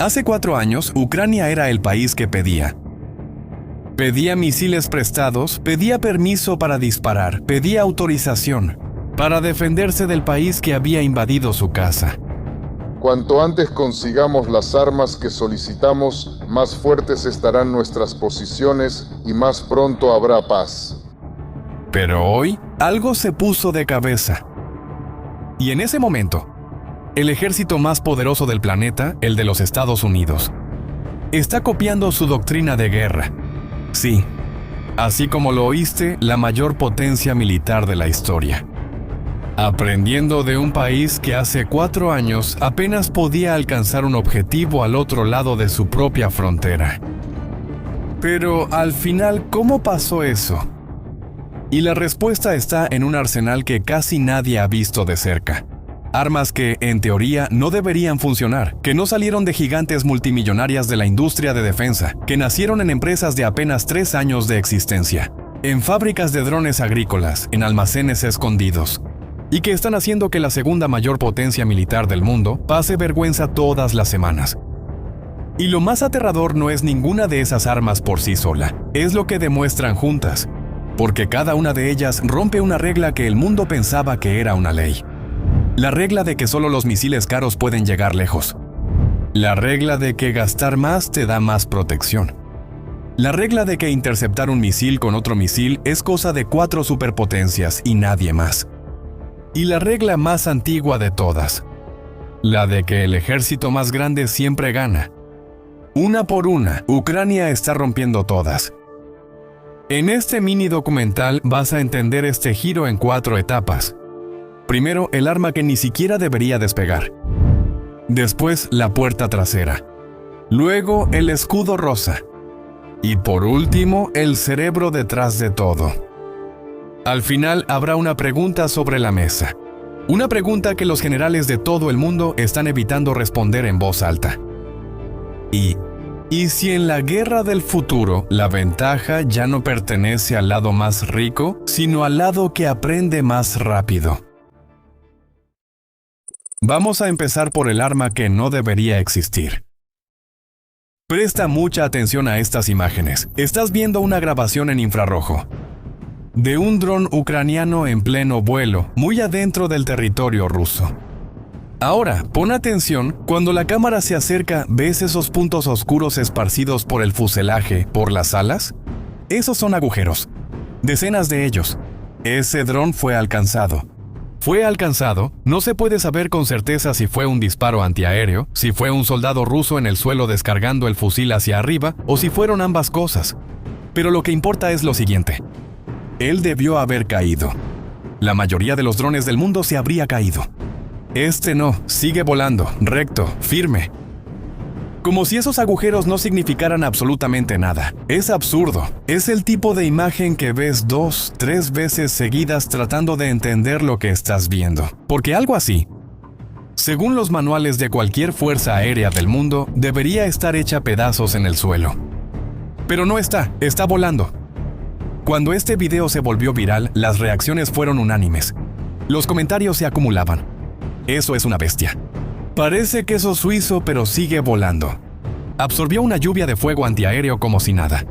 Hace 4 años, Ucrania era el país que pedía. Pedía misiles prestados, pedía permiso para disparar, pedía autorización para defenderse del país que había invadido su casa. Cuanto antes consigamos las armas que solicitamos, más fuertes estarán nuestras posiciones y más pronto habrá paz. Pero hoy, algo se puso de cabeza. Y en ese momento, el ejército más poderoso del planeta, el de los Estados Unidos, está copiando su doctrina de guerra. Sí, así como lo oíste, la mayor potencia militar de la historia. Aprendiendo de un país que hace 4 años apenas podía alcanzar un objetivo al otro lado de su propia frontera. Pero al final, ¿cómo pasó eso? Y la respuesta está en un arsenal que casi nadie ha visto de cerca. Armas que, en teoría, no deberían funcionar, que no salieron de gigantes multimillonarias de la industria de defensa, que nacieron en empresas de apenas 3 años de existencia, en fábricas de drones agrícolas, en almacenes escondidos, y que están haciendo que la segunda mayor potencia militar del mundo pase vergüenza todas las semanas. Y lo más aterrador no es ninguna de esas armas por sí sola, es lo que demuestran juntas, porque cada una de ellas rompe una regla que el mundo pensaba que era una ley. La regla de que solo los misiles caros pueden llegar lejos. La regla de que gastar más te da más protección. La regla de que interceptar un misil con otro misil es cosa de 4 superpotencias y nadie más. Y la regla más antigua de todas, la de que el ejército más grande siempre gana. Una por una, Ucrania está rompiendo todas. En este mini documental vas a entender este giro en 4 etapas. Primero, el arma que ni siquiera debería despegar. Después, la puerta trasera. Luego, el escudo rosa. Y por último, el cerebro detrás de todo. Al final habrá una pregunta sobre la mesa. Una pregunta que los generales de todo el mundo están evitando responder en voz alta. ¿Y si en la guerra del futuro la ventaja ya no pertenece al lado más rico, sino al lado que aprende más rápido? Vamos a empezar por el arma que no debería existir. Presta mucha atención a estas imágenes. Estás viendo una grabación en infrarrojo de un dron ucraniano en pleno vuelo, muy adentro del territorio ruso. Ahora, pon atención, cuando la cámara se acerca, ¿ves esos puntos oscuros esparcidos por el fuselaje, por las alas? Esos son agujeros. Decenas de ellos. Ese dron fue alcanzado. Fue alcanzado, no se puede saber con certeza si fue un disparo antiaéreo, si fue un soldado ruso en el suelo descargando el fusil hacia arriba, o si fueron ambas cosas. Pero lo que importa es lo siguiente. Él debió haber caído. La mayoría de los drones del mundo se habría caído. Este no, sigue volando, recto, firme. Como si esos agujeros no significaran absolutamente nada. Es absurdo. Es el tipo de imagen que ves 2, 3 veces seguidas tratando de entender lo que estás viendo. Porque algo así, según los manuales de cualquier fuerza aérea del mundo, debería estar hecha pedazos en el suelo. Pero no está volando. Cuando este video se volvió viral, las reacciones fueron unánimes. Los comentarios se acumulaban. Eso es una bestia. Parece queso suizo, pero sigue volando. Absorbió una lluvia de fuego antiaéreo como si nada.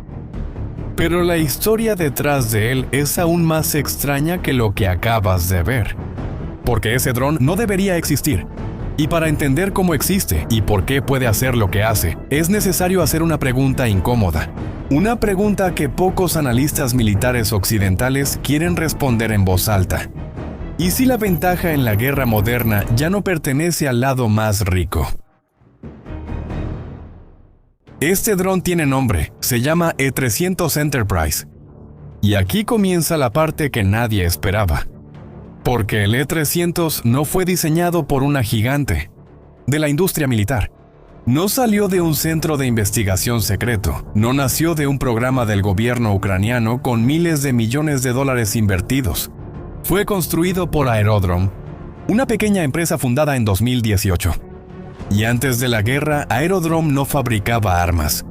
Pero la historia detrás de él es aún más extraña que lo que acabas de ver. Porque ese dron no debería existir. Y para entender cómo existe y por qué puede hacer lo que hace, es necesario hacer una pregunta incómoda. Una pregunta que pocos analistas militares occidentales quieren responder en voz alta. ¿Y si la ventaja en la guerra moderna ya no pertenece al lado más rico? Este dron tiene nombre, se llama E-300 Enterprise. Y aquí comienza la parte que nadie esperaba. Porque el E-300 no fue diseñado por una gigante de la industria militar. No salió de un centro de investigación secreto, no nació de un programa del gobierno ucraniano con miles de millones de dólares invertidos. Fue construido por Aerodrome, una pequeña empresa fundada en 2018. Y antes de la guerra, Aerodrome no fabricaba armas.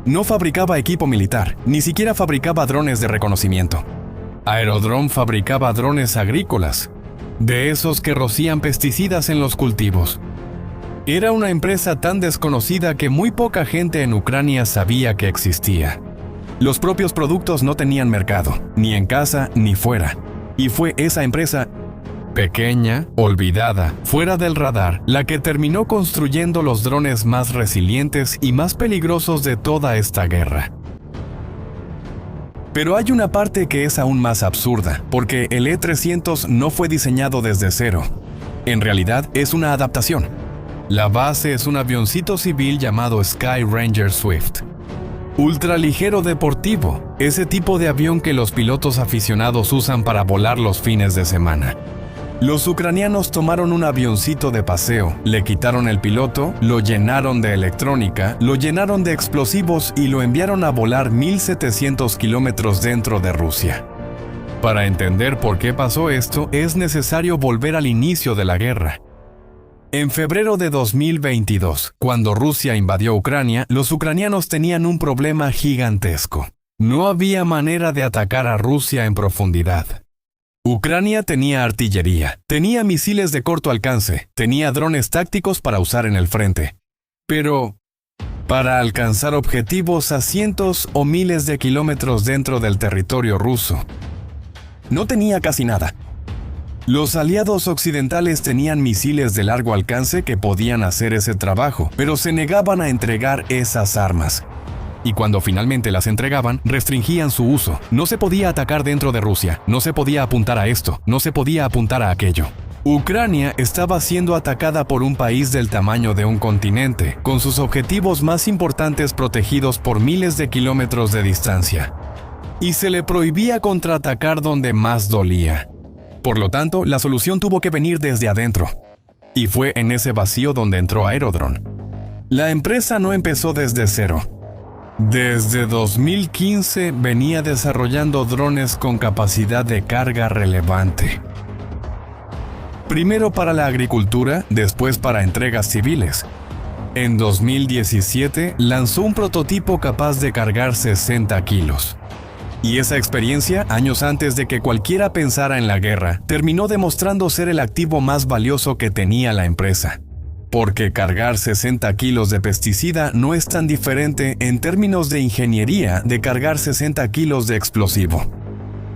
No fabricaba equipo militar, ni siquiera fabricaba drones de reconocimiento. Aerodrome fabricaba drones agrícolas, de esos que rocían pesticidas en los cultivos. Era una empresa tan desconocida que muy poca gente en Ucrania sabía que existía. Los propios productos no tenían mercado, ni en casa ni fuera. Y fue esa empresa, pequeña, olvidada, fuera del radar, la que terminó construyendo los drones más resilientes y más peligrosos de toda esta guerra. Pero hay una parte que es aún más absurda, porque el E-300 no fue diseñado desde cero. En realidad es una adaptación. La base es un avioncito civil llamado Sky Ranger Swift. Ultraligero deportivo, ese tipo de avión que los pilotos aficionados usan para volar los fines de semana. Los ucranianos tomaron un avioncito de paseo, le quitaron el piloto, lo llenaron de electrónica, lo llenaron de explosivos y lo enviaron a volar 1.700 kilómetros dentro de Rusia. Para entender por qué pasó esto, es necesario volver al inicio de la guerra. En febrero de 2022, cuando Rusia invadió Ucrania, los ucranianos tenían un problema gigantesco. No había manera de atacar a Rusia en profundidad. Ucrania tenía artillería, tenía misiles de corto alcance, tenía drones tácticos para usar en el frente. Pero, para alcanzar objetivos a cientos o miles de kilómetros dentro del territorio ruso, no tenía casi nada. Los aliados occidentales tenían misiles de largo alcance que podían hacer ese trabajo, pero se negaban a entregar esas armas. Y cuando finalmente las entregaban, restringían su uso. No se podía atacar dentro de Rusia, no se podía apuntar a esto, no se podía apuntar a aquello. Ucrania estaba siendo atacada por un país del tamaño de un continente, con sus objetivos más importantes protegidos por miles de kilómetros de distancia. Y se le prohibía contraatacar donde más dolía. Por lo tanto, la solución tuvo que venir desde adentro. Y fue en ese vacío donde entró Aerodrone. La empresa no empezó desde cero. Desde 2015 venía desarrollando drones con capacidad de carga relevante. Primero para la agricultura, después para entregas civiles. En 2017 lanzó un prototipo capaz de cargar 60 kilos. Y esa experiencia, años antes de que cualquiera pensara en la guerra, terminó demostrando ser el activo más valioso que tenía la empresa. Porque cargar 60 kilos de pesticida no es tan diferente en términos de ingeniería de cargar 60 kilos de explosivo.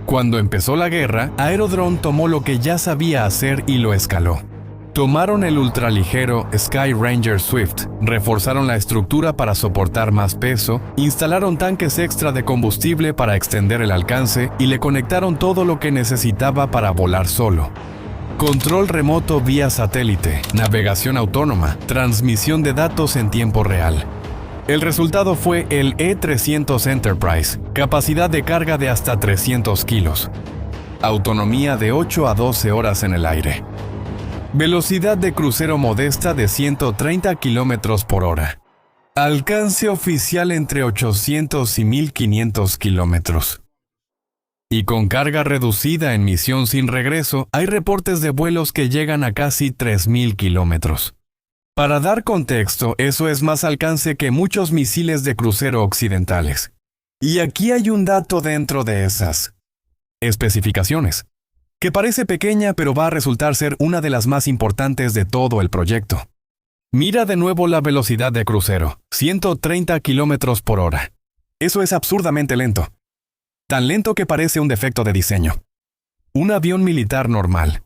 Cuando empezó la guerra, Aerodrone tomó lo que ya sabía hacer y lo escaló. Tomaron el ultraligero Sky Ranger Swift, reforzaron la estructura para soportar más peso, instalaron tanques extra de combustible para extender el alcance y le conectaron todo lo que necesitaba para volar solo. Control remoto vía satélite, navegación autónoma, transmisión de datos en tiempo real. El resultado fue el E-300 Enterprise, capacidad de carga de hasta 300 kilos. Autonomía de 8 a 12 horas en el aire. Velocidad de crucero modesta de 130 kilómetros por hora. Alcance oficial entre 800 y 1500 kilómetros. Y con carga reducida en misión sin regreso, hay reportes de vuelos que llegan a casi 3000 kilómetros. Para dar contexto, eso es más alcance que muchos misiles de crucero occidentales. Y aquí hay un dato dentro de esas especificaciones, que parece pequeña pero va a resultar ser una de las más importantes de todo el proyecto. Mira de nuevo la velocidad de crucero, 130 kilómetros por hora. Eso es absurdamente lento. Tan lento que parece un defecto de diseño. Un avión militar normal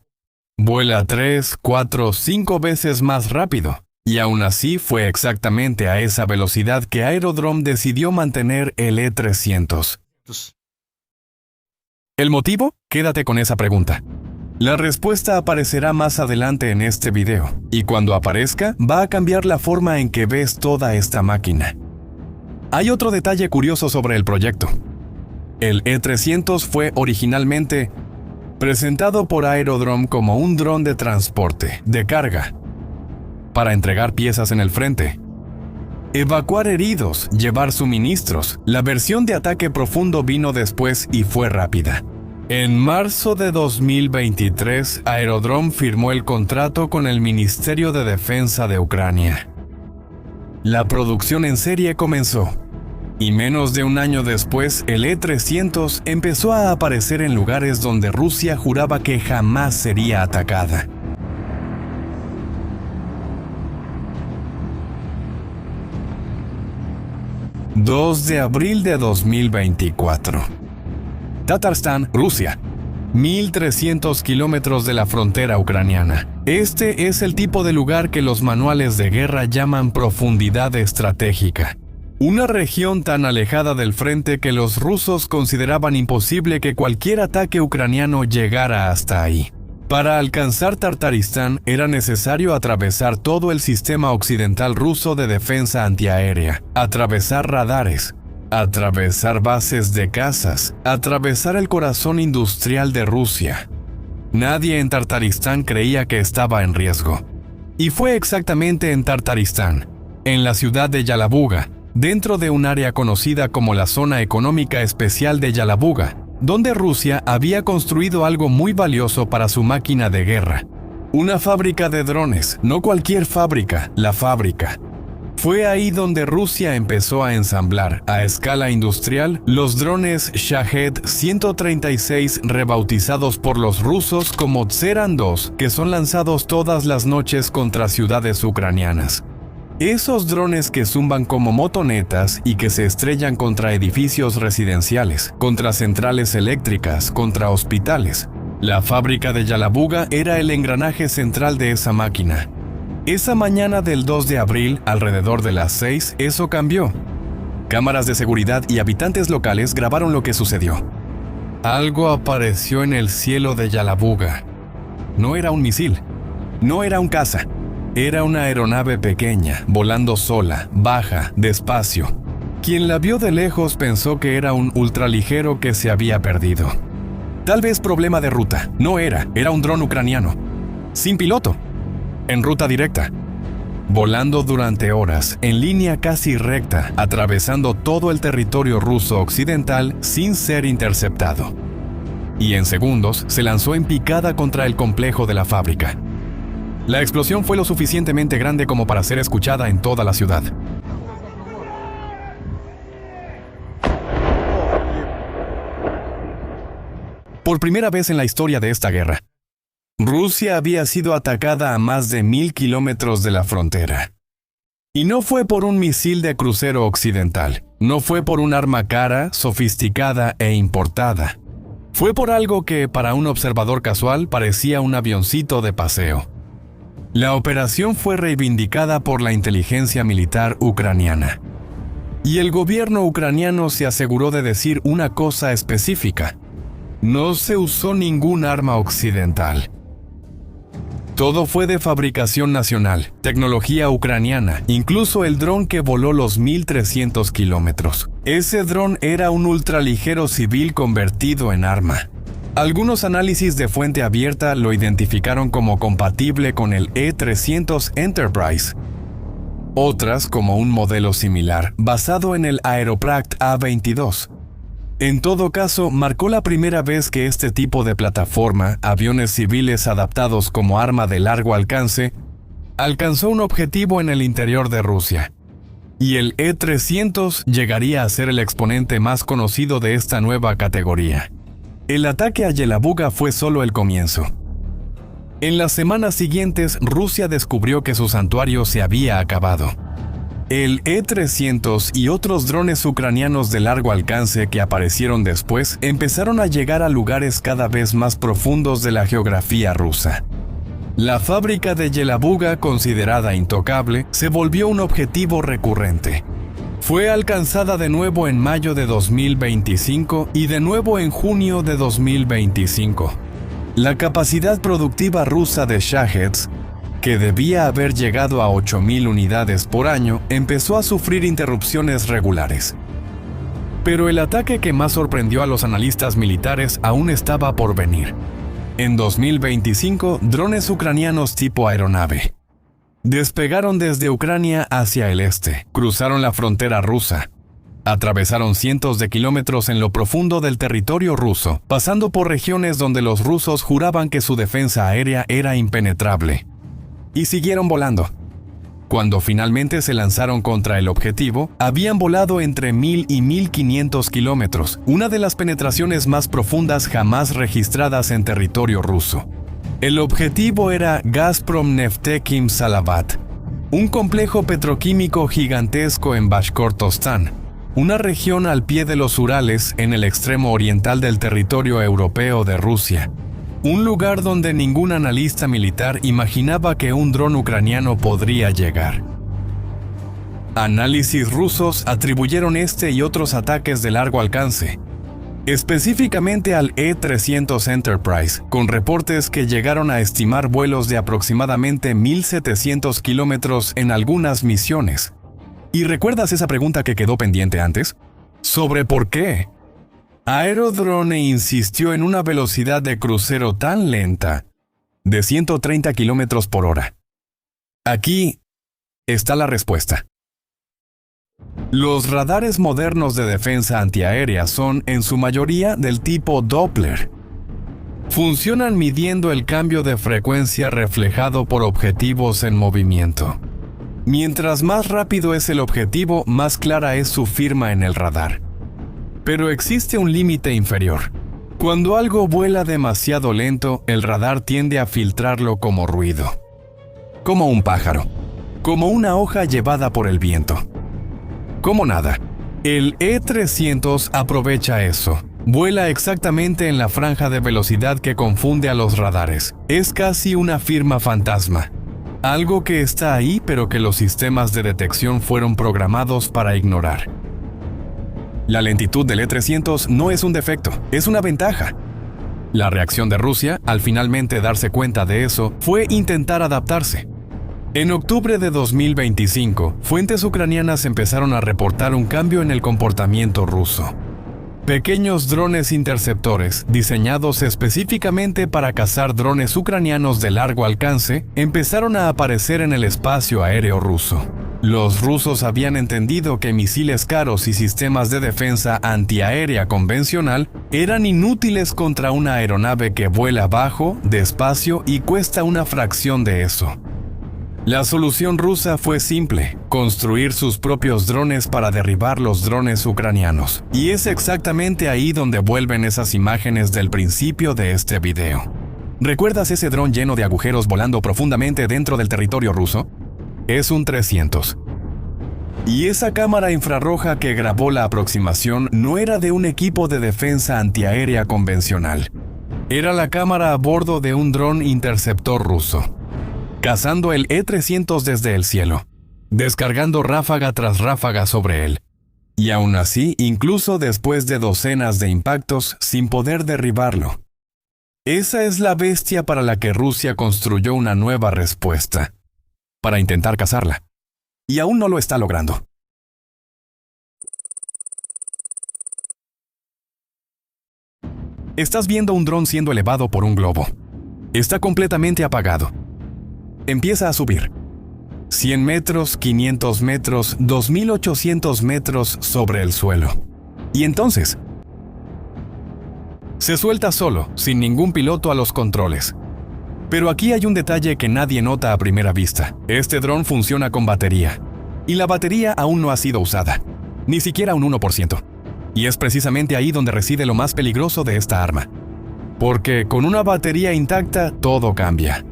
vuela 3, 4, 5 veces más rápido, y aún así fue exactamente a esa velocidad que Aerodrome decidió mantener el E-300. ¿El motivo? Quédate con esa pregunta. La respuesta aparecerá más adelante en este video, y cuando aparezca, va a cambiar la forma en que ves toda esta máquina. Hay otro detalle curioso sobre el proyecto. El E-300 fue originalmente presentado por Aerodrome como un dron de transporte, de carga, para entregar piezas en el frente, evacuar heridos, llevar suministros. La versión de ataque profundo vino después y fue rápida. En marzo de 2023, Aerodrome firmó el contrato con el Ministerio de Defensa de Ucrania. La producción en serie comenzó. Y menos de un año después, el E-300 empezó a aparecer en lugares donde Rusia juraba que jamás sería atacada. 2 de abril de 2024. Tatarstán, Rusia. 1.300 kilómetros de la frontera ucraniana. Este es el tipo de lugar que los manuales de guerra llaman profundidad estratégica. Una región tan alejada del frente que los rusos consideraban imposible que cualquier ataque ucraniano llegara hasta ahí. Para alcanzar Tartaristán era necesario atravesar todo el sistema occidental ruso de defensa antiaérea, atravesar radares, atravesar bases de cazas, atravesar el corazón industrial de Rusia. Nadie en Tartaristán creía que estaba en riesgo. Y fue exactamente en Tartaristán, en la ciudad de Yalabuga, dentro de un área conocida como la Zona Económica Especial de Yalabuga, donde Rusia había construido algo muy valioso para su máquina de guerra. Una fábrica de drones, no cualquier fábrica, la fábrica. Fue ahí donde Rusia empezó a ensamblar, a escala industrial, los drones Shahed 136 rebautizados por los rusos como Tseran-2, que son lanzados todas las noches contra ciudades ucranianas. Esos drones que zumban como motonetas y que se estrellan contra edificios residenciales, contra centrales eléctricas, contra hospitales. La fábrica de Yalabuga era el engranaje central de esa máquina. Esa mañana del 2 de abril, alrededor de las 6, eso cambió. Cámaras de seguridad y habitantes locales grabaron lo que sucedió. Algo apareció en el cielo de Yalabuga. No era un misil, no era un caza. Era una aeronave pequeña, volando sola, baja, despacio. Quien la vio de lejos pensó que era un ultraligero que se había perdido. Tal vez problema de ruta. No era un dron ucraniano. Sin piloto. En ruta directa. Volando durante horas, en línea casi recta, atravesando todo el territorio ruso occidental sin ser interceptado. Y en segundos se lanzó en picada contra el complejo de la fábrica. La explosión fue lo suficientemente grande como para ser escuchada en toda la ciudad. Por primera vez en la historia de esta guerra, Rusia había sido atacada a más de 1.000 kilómetros de la frontera. Y no fue por un misil de crucero occidental, no fue por un arma cara, sofisticada e importada. Fue por algo que, para un observador casual, parecía un avioncito de paseo. La operación fue reivindicada por la inteligencia militar ucraniana. Y el gobierno ucraniano se aseguró de decir una cosa específica. No se usó ningún arma occidental. Todo fue de fabricación nacional, tecnología ucraniana, incluso el dron que voló los 1.300 kilómetros. Ese dron era un ultraligero civil convertido en arma. Algunos análisis de fuente abierta lo identificaron como compatible con el E-300 Enterprise. Otras como un modelo similar, basado en el Aeropract A-22. En todo caso, marcó la primera vez que este tipo de plataforma, aviones civiles adaptados como arma de largo alcance, alcanzó un objetivo en el interior de Rusia. Y el E-300 llegaría a ser el exponente más conocido de esta nueva categoría. El ataque a Yalabuga fue solo el comienzo. En las semanas siguientes, Rusia descubrió que su santuario se había acabado. El E-300 y otros drones ucranianos de largo alcance que aparecieron después empezaron a llegar a lugares cada vez más profundos de la geografía rusa. La fábrica de Yalabuga, considerada intocable, se volvió un objetivo recurrente. Fue alcanzada de nuevo en mayo de 2025 y de nuevo en junio de 2025. La capacidad productiva rusa de Shaheds, que debía haber llegado a 8.000 unidades por año, empezó a sufrir interrupciones regulares. Pero el ataque que más sorprendió a los analistas militares aún estaba por venir. En 2025, drones ucranianos tipo aeronave despegaron desde Ucrania hacia el este, cruzaron la frontera rusa, atravesaron cientos de kilómetros en lo profundo del territorio ruso, pasando por regiones donde los rusos juraban que su defensa aérea era impenetrable. Y siguieron volando. Cuando finalmente se lanzaron contra el objetivo, habían volado entre 1.000 y 1.500 kilómetros, una de las penetraciones más profundas jamás registradas en territorio ruso. El objetivo era Gazprom Neftekhim Salavat, un complejo petroquímico gigantesco en Bashkortostán, una región al pie de los Urales en el extremo oriental del territorio europeo de Rusia. Un lugar donde ningún analista militar imaginaba que un dron ucraniano podría llegar. Análisis rusos atribuyeron este y otros ataques de largo alcance, específicamente al E-300 Enterprise, con reportes que llegaron a estimar vuelos de aproximadamente 1.700 kilómetros en algunas misiones. ¿Y recuerdas esa pregunta que quedó pendiente antes? ¿Sobre por qué? Aerodrone insistió en una velocidad de crucero tan lenta, de 130 kilómetros por hora. Aquí está la respuesta. Los radares modernos de defensa antiaérea son, en su mayoría, del tipo Doppler. Funcionan midiendo el cambio de frecuencia reflejado por objetivos en movimiento. Mientras más rápido es el objetivo, más clara es su firma en el radar. Pero existe un límite inferior. Cuando algo vuela demasiado lento, el radar tiende a filtrarlo como ruido. Como un pájaro. Como una hoja llevada por el viento. Como nada. El E-300 aprovecha eso. Vuela exactamente en la franja de velocidad que confunde a los radares. Es casi una firma fantasma. Algo que está ahí pero que los sistemas de detección fueron programados para ignorar. La lentitud del E-300 no es un defecto, es una ventaja. La reacción de Rusia, al finalmente darse cuenta de eso, fue intentar adaptarse. En octubre de 2025, fuentes ucranianas empezaron a reportar un cambio en el comportamiento ruso. Pequeños drones interceptores, diseñados específicamente para cazar drones ucranianos de largo alcance, empezaron a aparecer en el espacio aéreo ruso. Los rusos habían entendido que misiles caros y sistemas de defensa antiaérea convencional eran inútiles contra una aeronave que vuela bajo, despacio y cuesta una fracción de eso. La solución rusa fue simple: construir sus propios drones para derribar los drones ucranianos. Y es exactamente ahí donde vuelven esas imágenes del principio de este video. ¿Recuerdas ese dron lleno de agujeros volando profundamente dentro del territorio ruso? Es un 300. Y esa cámara infrarroja que grabó la aproximación no era de un equipo de defensa antiaérea convencional. Era la cámara a bordo de un dron interceptor ruso, cazando el E-300 desde el cielo, descargando ráfaga tras ráfaga sobre él. Y aún así, incluso después de docenas de impactos, sin poder derribarlo. Esa es la bestia para la que Rusia construyó una nueva respuesta, para intentar cazarla. Y aún no lo está logrando. Estás viendo un dron siendo elevado por un globo. Está completamente apagado. Empieza a subir. 100 metros, 500 metros, 2800 metros sobre el suelo. Y entonces, se suelta solo, sin ningún piloto a los controles. Pero aquí hay un detalle que nadie nota a primera vista. Este dron funciona con batería. Y la batería aún no ha sido usada. Ni siquiera un 1%. Y es precisamente ahí donde reside lo más peligroso de esta arma. Porque con una batería intacta, todo cambia.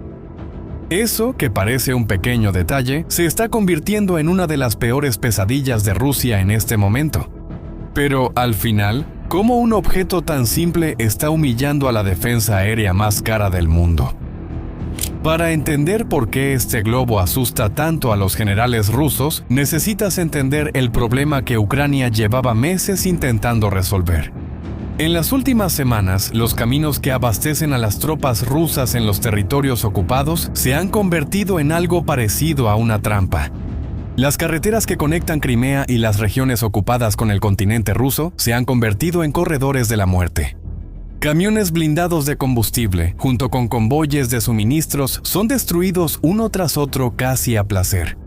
Eso, que parece un pequeño detalle, se está convirtiendo en una de las peores pesadillas de Rusia en este momento. Pero, al final, ¿cómo un objeto tan simple está humillando a la defensa aérea más cara del mundo? Para entender por qué este globo asusta tanto a los generales rusos, necesitas entender el problema que Ucrania llevaba meses intentando resolver. En las últimas semanas, los caminos que abastecen a las tropas rusas en los territorios ocupados se han convertido en algo parecido a una trampa. Las carreteras que conectan Crimea y las regiones ocupadas con el continente ruso se han convertido en corredores de la muerte. Camiones blindados de combustible, junto con convoyes de suministros, son destruidos uno tras otro casi a placer.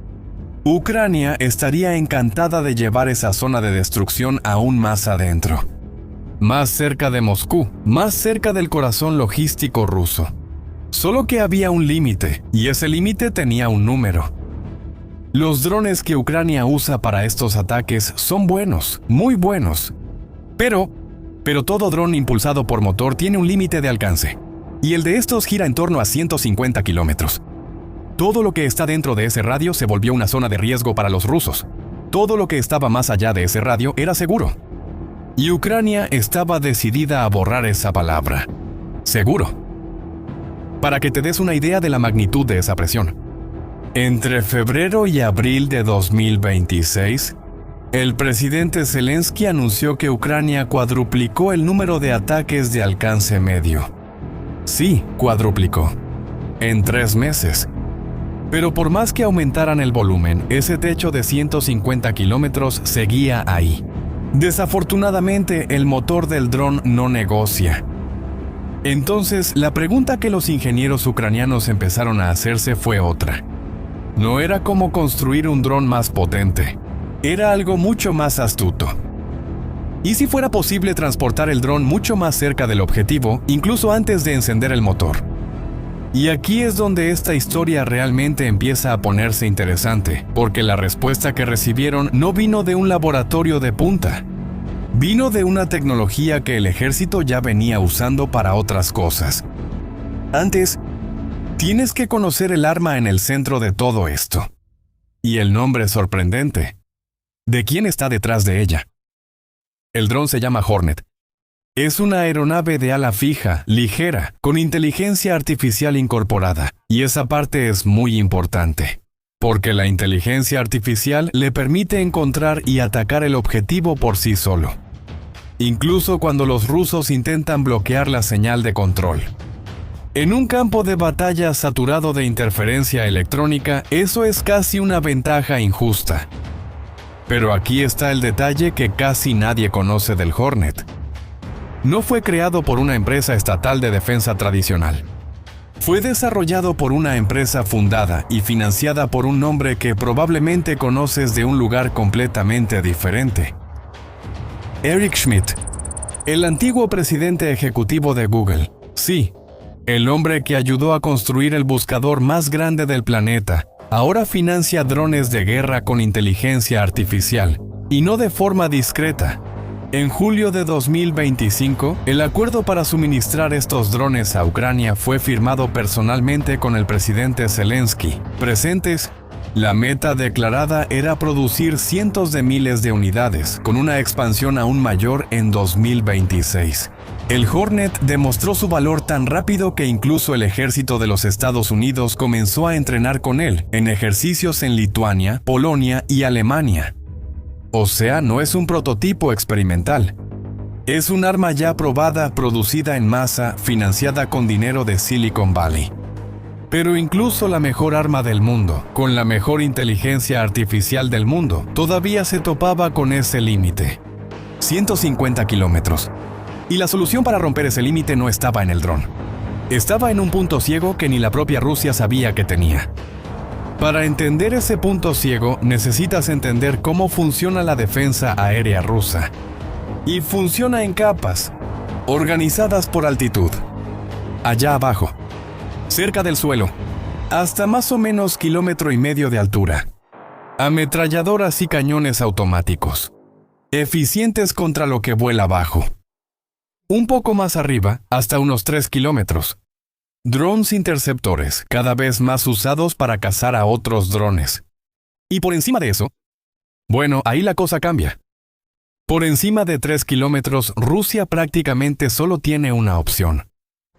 Ucrania estaría encantada de llevar esa zona de destrucción aún más adentro. Más cerca de Moscú, más cerca del corazón logístico ruso. Solo que había un límite, y ese límite tenía un número. Los drones que Ucrania usa para estos ataques son buenos, muy buenos. Pero todo dron impulsado por motor tiene un límite de alcance, y el de estos gira en torno a 150 kilómetros. Todo lo que está dentro de ese radio se volvió una zona de riesgo para los rusos. todo lo que estaba más allá de ese radio era seguro. Y Ucrania estaba decidida a borrar esa palabra. Seguro. Para que te des una idea de la magnitud de esa presión. Entre febrero y abril de 2026, el presidente Zelensky anunció que Ucrania cuadruplicó el número de ataques de alcance medio. Sí, cuadruplicó. En 3 meses. Pero por más que aumentaran el volumen, ese techo de 150 kilómetros seguía ahí. Desafortunadamente, el motor del dron no negocia. Entonces, la pregunta que los ingenieros ucranianos empezaron a hacerse fue otra. No era cómo construir un dron más potente. Era algo mucho más astuto. ¿Y si fuera posible transportar el dron mucho más cerca del objetivo, incluso antes de encender el motor? Y aquí es donde esta historia realmente empieza a ponerse interesante, porque la respuesta que recibieron no vino de un laboratorio de punta. Vino de una tecnología que el ejército ya venía usando para otras cosas. Antes, tienes que conocer el arma en el centro de todo esto. Y el nombre es sorprendente. ¿De quién está detrás de ella? El dron se llama Hornet. Es una aeronave de ala fija, ligera, con inteligencia artificial incorporada. Y esa parte es muy importante. Porque la inteligencia artificial le permite encontrar y atacar el objetivo por sí solo. Incluso cuando los rusos intentan bloquear la señal de control. En un campo de batalla saturado de interferencia electrónica, eso es casi una ventaja injusta. Pero aquí está el detalle que casi nadie conoce del Hornet. No fue creado por una empresa estatal de defensa tradicional. Fue desarrollado por una empresa fundada y financiada por un nombre que probablemente conoces de un lugar completamente diferente. Eric Schmidt, el antiguo presidente ejecutivo de Google. Sí, el hombre que ayudó a construir el buscador más grande del planeta, ahora financia drones de guerra con inteligencia artificial, y no de forma discreta. En julio de 2025, el acuerdo para suministrar estos drones a Ucrania fue firmado personalmente con el presidente Zelensky. Presentes, la meta declarada era producir cientos de miles de unidades, con una expansión aún mayor en 2026. El Hornet demostró su valor tan rápido que incluso el ejército de los Estados Unidos comenzó a entrenar con él en ejercicios en Lituania, Polonia y Alemania. O sea, no es un prototipo experimental. Es un arma ya probada, producida en masa, financiada con dinero de Silicon Valley. Pero incluso la mejor arma del mundo, con la mejor inteligencia artificial del mundo, todavía se topaba con ese límite. 150 kilómetros. Y la solución para romper ese límite no estaba en el dron. Estaba en un punto ciego que ni la propia Rusia sabía que tenía. Para entender ese punto ciego, necesitas entender cómo funciona la defensa aérea rusa. Y funciona en capas, organizadas por altitud. Allá abajo, cerca del suelo, hasta más o menos 1,5 kilómetros de altura. Ametralladoras y cañones automáticos, eficientes contra lo que vuela abajo. Un poco más arriba, hasta unos 3 kilómetros. Drones interceptores, cada vez más usados para cazar a otros drones. Y por encima de eso, bueno, ahí la cosa cambia. Por encima de 3 kilómetros, Rusia prácticamente solo tiene una opción.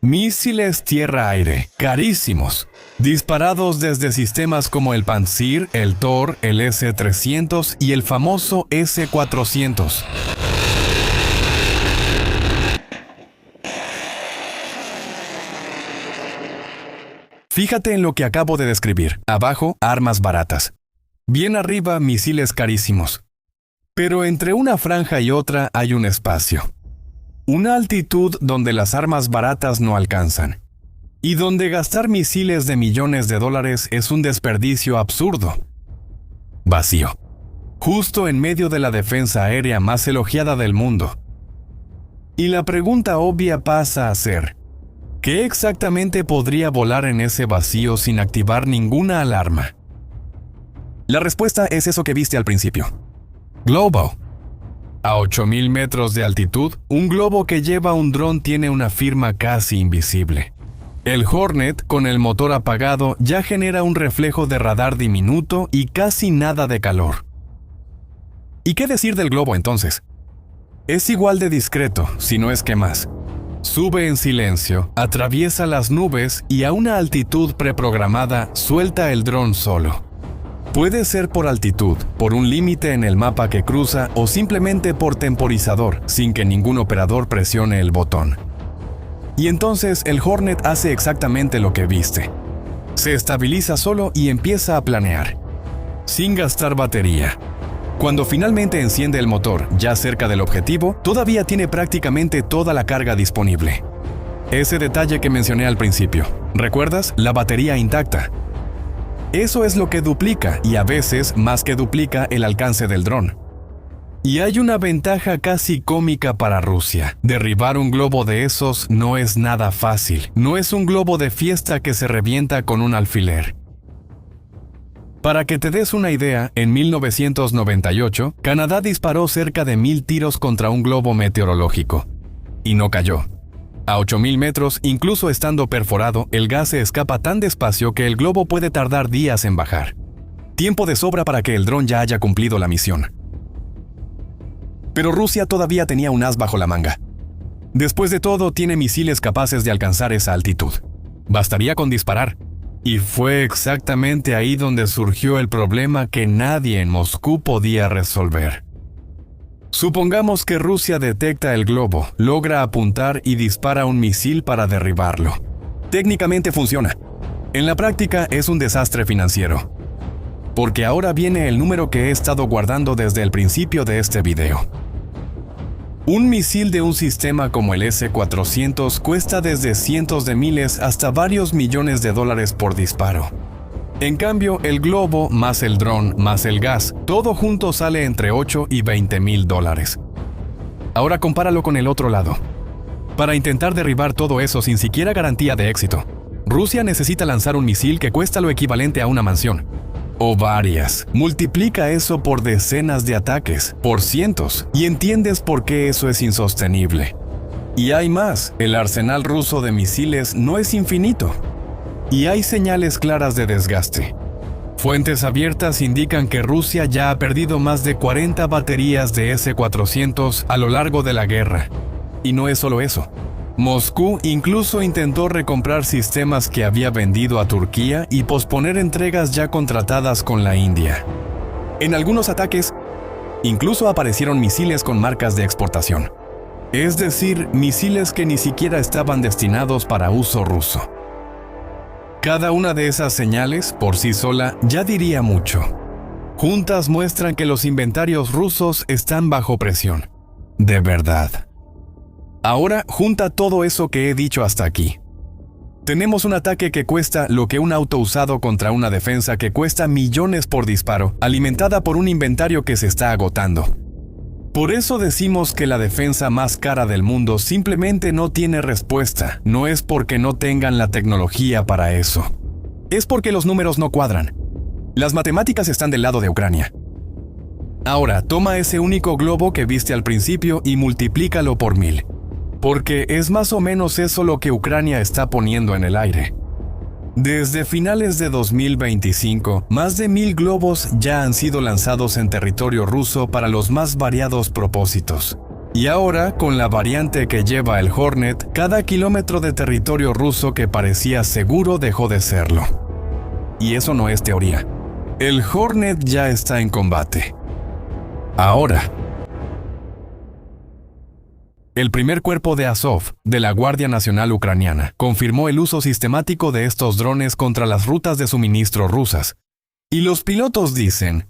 Misiles tierra-aire, carísimos, disparados desde sistemas como el Pantsir, el Tor, el S-300 y el famoso S-400. Fíjate en lo que acabo de describir. Abajo, armas baratas. Bien arriba, misiles carísimos. Pero entre una franja y otra hay un espacio. Una altitud donde las armas baratas no alcanzan. Y donde gastar misiles de millones de dólares es un desperdicio absurdo. Vacío. Justo en medio de la defensa aérea más elogiada del mundo. Y la pregunta obvia pasa a ser: ¿qué exactamente podría volar en ese vacío sin activar ninguna alarma? La respuesta es eso que viste al principio. Globo. A 8,000 metros de altitud, un globo que lleva un dron tiene una firma casi invisible. El Hornet, con el motor apagado, ya genera un reflejo de radar diminuto y casi nada de calor. ¿Y qué decir del globo entonces? Es igual de discreto, si no es que más. Sube en silencio, atraviesa las nubes y a una altitud preprogramada suelta el dron solo. Puede ser por altitud, por un límite en el mapa que cruza o simplemente por temporizador, sin que ningún operador presione el botón. Y entonces el Hornet hace exactamente lo que viste. Se estabiliza solo y empieza a planear, sin gastar batería. Cuando finalmente enciende el motor, ya cerca del objetivo, todavía tiene prácticamente toda la carga disponible. Ese detalle que mencioné al principio, ¿recuerdas? La batería intacta. Eso es lo que duplica, y a veces más que duplica, el alcance del dron. Y hay una ventaja casi cómica para Rusia. Derribar un globo de esos no es nada fácil. No es un globo de fiesta que se revienta con un alfiler. Para que te des una idea, en 1998, Canadá disparó cerca de 1000 tiros contra un globo meteorológico. Y no cayó. A 8000 metros, incluso estando perforado, el gas se escapa tan despacio que el globo puede tardar días en bajar. Tiempo de sobra para que el dron ya haya cumplido la misión. Pero Rusia todavía tenía un as bajo la manga. Después de todo, tiene misiles capaces de alcanzar esa altitud. Bastaría con disparar. Y fue exactamente ahí donde surgió el problema que nadie en Moscú podía resolver. Supongamos que Rusia detecta el globo, logra apuntar y dispara un misil para derribarlo. Técnicamente funciona. En la práctica es un desastre financiero. Porque ahora viene el número que he estado guardando desde el principio de este video. Un misil de un sistema como el S-400 cuesta desde cientos de miles hasta varios millones de dólares por disparo. En cambio, el globo, más el dron, más el gas, todo junto sale entre 8 y 20 mil dólares. Ahora compáralo con el otro lado. Para intentar derribar todo eso sin siquiera garantía de éxito, Rusia necesita lanzar un misil que cuesta lo equivalente a una mansión. O varias. Multiplica eso por decenas de ataques, por cientos, y entiendes por qué eso es insostenible. Y hay más, el arsenal ruso de misiles no es infinito. Y hay señales claras de desgaste. Fuentes abiertas indican que Rusia ya ha perdido más de 40 baterías de S-400 a lo largo de la guerra. Y no es solo eso. Moscú incluso intentó recomprar sistemas que había vendido a Turquía y posponer entregas ya contratadas con la India. En algunos ataques, incluso aparecieron misiles con marcas de exportación. Es decir, misiles que ni siquiera estaban destinados para uso ruso. Cada una de esas señales, por sí sola, ya diría mucho. Juntas muestran que los inventarios rusos están bajo presión. De verdad. Ahora, junta todo eso que he dicho hasta aquí. Tenemos un ataque que cuesta lo que un auto usado contra una defensa que cuesta millones por disparo, alimentada por un inventario que se está agotando. Por eso decimos que la defensa más cara del mundo simplemente no tiene respuesta. No es porque no tengan la tecnología para eso. Es porque los números no cuadran. Las matemáticas están del lado de Ucrania. Ahora, toma ese único globo que viste al principio y multiplícalo por 1000. Porque es más o menos eso lo que Ucrania está poniendo en el aire. Desde finales de 2025, más de 1000 globos ya han sido lanzados en territorio ruso para los más variados propósitos. Y ahora, con la variante que lleva el Hornet, cada kilómetro de territorio ruso que parecía seguro dejó de serlo. Y eso no es teoría. El Hornet ya está en combate. Ahora. El primer cuerpo de Azov, de la Guardia Nacional Ucraniana, confirmó el uso sistemático de estos drones contra las rutas de suministro rusas. Y los pilotos dicen,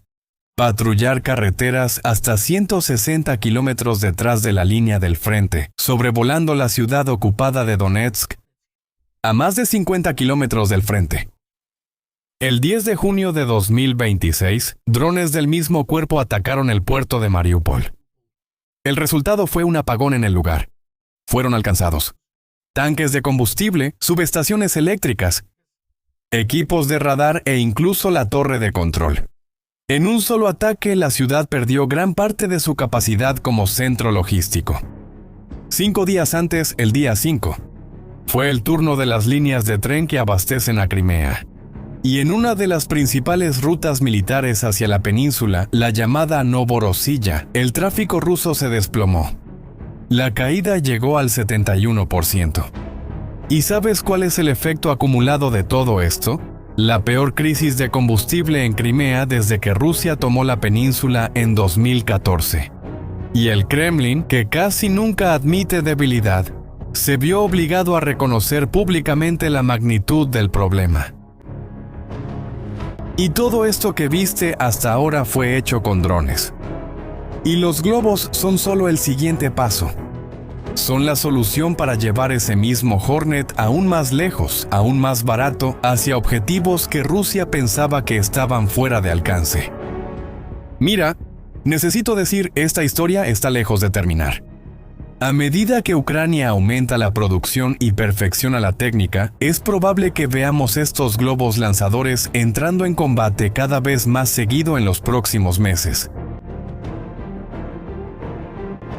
patrullar carreteras hasta 160 kilómetros detrás de la línea del frente, sobrevolando la ciudad ocupada de Donetsk, a más de 50 kilómetros del frente. El 10 de junio de 2026, drones del mismo cuerpo atacaron el puerto de Mariupol. El resultado fue un apagón en el lugar. Fueron alcanzados tanques de combustible, subestaciones eléctricas, equipos de radar e incluso la torre de control. En un solo ataque, la ciudad perdió gran parte de su capacidad como centro logístico. 5 días antes, el día 5, fue el turno de las líneas de tren que abastecen a Crimea. Y en una de las principales rutas militares hacia la península, la llamada Novorossiya, el tráfico ruso se desplomó. La caída llegó al 71%. ¿Y sabes cuál es el efecto acumulado de todo esto? La peor crisis de combustible en Crimea desde que Rusia tomó la península en 2014. Y el Kremlin, que casi nunca admite debilidad, se vio obligado a reconocer públicamente la magnitud del problema. Y todo esto que viste hasta ahora fue hecho con drones. Y los globos son solo el siguiente paso. Son la solución para llevar ese mismo Hornet aún más lejos, aún más barato, hacia objetivos que Rusia pensaba que estaban fuera de alcance. Mira, necesito decir, esta historia está lejos de terminar. A medida que Ucrania aumenta la producción y perfecciona la técnica, es probable que veamos estos globos lanzadores entrando en combate cada vez más seguido en los próximos meses.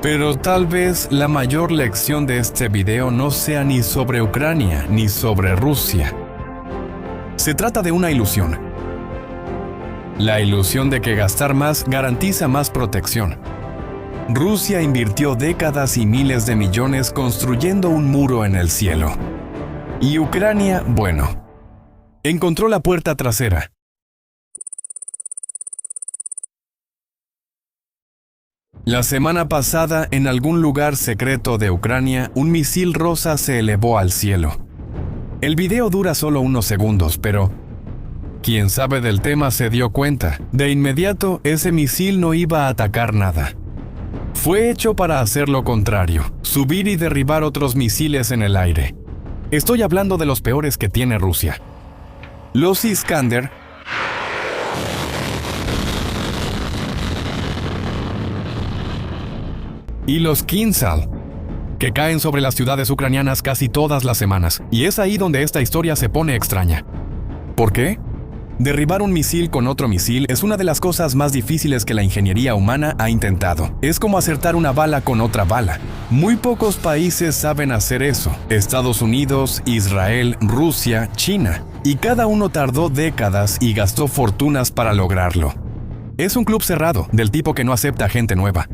Pero tal vez la mayor lección de este video no sea ni sobre Ucrania ni sobre Rusia. Se trata de una ilusión. La ilusión de que gastar más garantiza más protección. Rusia invirtió décadas y miles de millones construyendo un muro en el cielo. Y Ucrania, bueno, encontró la puerta trasera. La semana pasada, en algún lugar secreto de Ucrania, un misil rosa se elevó al cielo. El video dura solo unos segundos, pero quien sabe del tema se dio cuenta. De inmediato, ese misil no iba a atacar nada. Fue hecho para hacer lo contrario, subir y derribar otros misiles en el aire. Estoy hablando de los peores que tiene Rusia. Los Iskander y los Kinzhal, que caen sobre las ciudades ucranianas casi todas las semanas. Y es ahí donde esta historia se pone extraña. ¿Por qué? Derribar un misil con otro misil es una de las cosas más difíciles que la ingeniería humana ha intentado. Es como acertar una bala con otra bala. Muy pocos países saben hacer eso. Estados Unidos, Israel, Rusia, China. Y cada uno tardó décadas y gastó fortunas para lograrlo. Es un club cerrado, del tipo que no acepta gente nueva.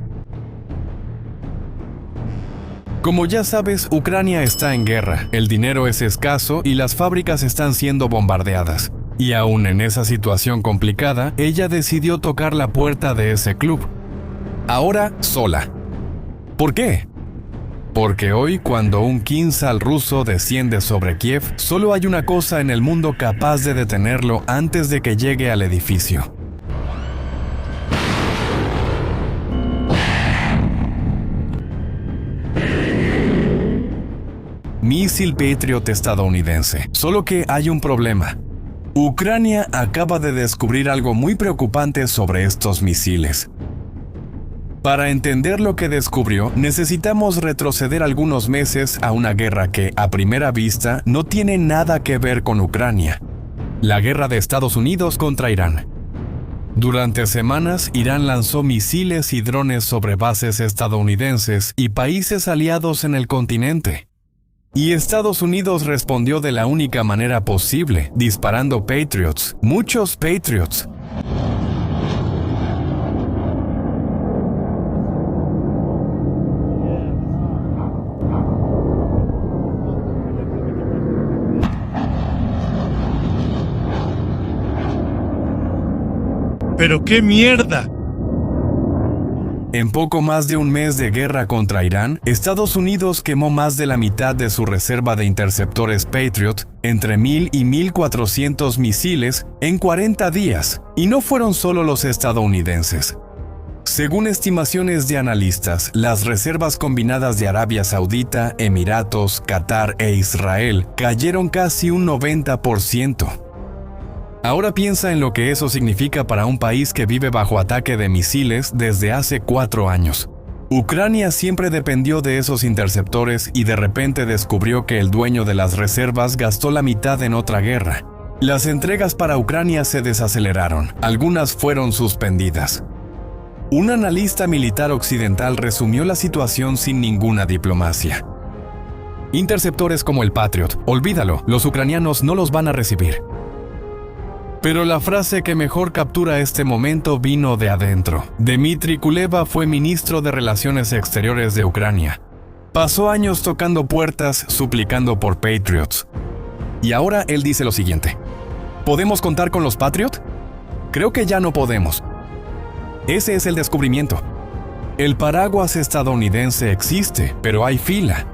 Como ya sabes, Ucrania está en guerra, el dinero es escaso y las fábricas están siendo bombardeadas. Y aún en esa situación complicada, ella decidió tocar la puerta de ese club. Ahora sola. ¿Por qué? Porque hoy, cuando un Kinzhal ruso desciende sobre Kiev, solo hay una cosa en el mundo capaz de detenerlo antes de que llegue al edificio. Mísil Patriot estadounidense. Solo que hay un problema. Ucrania acaba de descubrir algo muy preocupante sobre estos misiles. Para entender lo que descubrió, necesitamos retroceder algunos meses a una guerra que, a primera vista, no tiene nada que ver con Ucrania. La guerra de Estados Unidos contra Irán. Durante semanas, Irán lanzó misiles y drones sobre bases estadounidenses y países aliados en el continente. Y Estados Unidos respondió de la única manera posible, disparando Patriots, muchos Patriots. ¡Pero qué mierda! En poco más de un mes de guerra contra Irán, Estados Unidos quemó más de la mitad de su reserva de interceptores Patriot, entre 1,000 y 1,400 misiles, en 40 días. Y no fueron solo los estadounidenses. Según estimaciones de analistas, las reservas combinadas de Arabia Saudita, Emiratos, Qatar e Israel cayeron casi un 90%. Ahora piensa en lo que eso significa para un país que vive bajo ataque de misiles desde hace 4 años. Ucrania siempre dependió de esos interceptores y de repente descubrió que el dueño de las reservas gastó la mitad en otra guerra. Las entregas para Ucrania se desaceleraron, algunas fueron suspendidas. Un analista militar occidental resumió la situación sin ninguna diplomacia. Interceptores como el Patriot, olvídalo, los ucranianos no los van a recibir. Pero la frase que mejor captura este momento vino de adentro. Dmitry Kuleba fue ministro de Relaciones Exteriores de Ucrania. Pasó años tocando puertas, suplicando por Patriots. Y ahora él dice lo siguiente: ¿podemos contar con los Patriot? Creo que ya no podemos. Ese es el descubrimiento. El paraguas estadounidense existe, pero hay fila.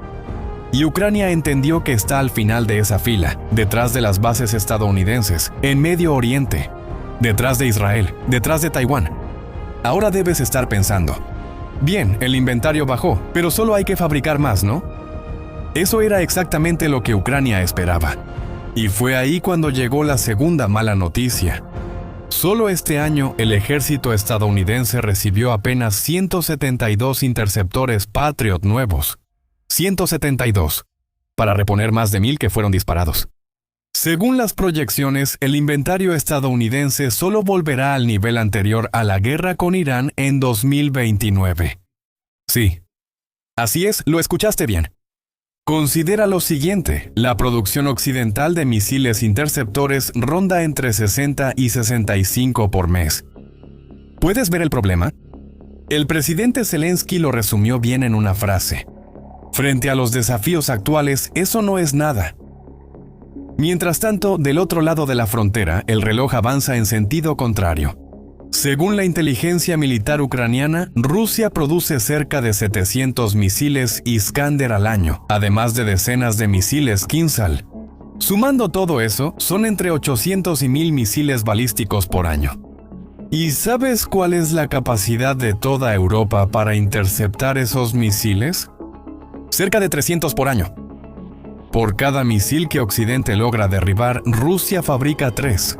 Y Ucrania entendió que está al final de esa fila, detrás de las bases estadounidenses, en Medio Oriente, detrás de Israel, detrás de Taiwán. Ahora debes estar pensando: bien, el inventario bajó, pero solo hay que fabricar más, ¿no? Eso era exactamente lo que Ucrania esperaba. Y fue ahí cuando llegó la segunda mala noticia. Solo este año, el ejército estadounidense recibió apenas 172 interceptores Patriot nuevos. 172, para reponer más de 1,000 que fueron disparados. Según las proyecciones, el inventario estadounidense solo volverá al nivel anterior a la guerra con Irán en 2029. Sí, así es, lo escuchaste bien. Considera lo siguiente: la producción occidental de misiles interceptores ronda entre 60 y 65 por mes. ¿Puedes ver el problema? El presidente Zelensky lo resumió bien en una frase: frente a los desafíos actuales, eso no es nada. Mientras tanto, del otro lado de la frontera, el reloj avanza en sentido contrario. Según la inteligencia militar ucraniana, Rusia produce cerca de 700 misiles Iskander al año, además de decenas de misiles Kinzhal. Sumando todo eso, son entre 800 y 1,000 misiles balísticos por año. ¿Y sabes cuál es la capacidad de toda Europa para interceptar esos misiles? Cerca de 300 por año. Por cada misil que Occidente logra derribar, Rusia fabrica 3.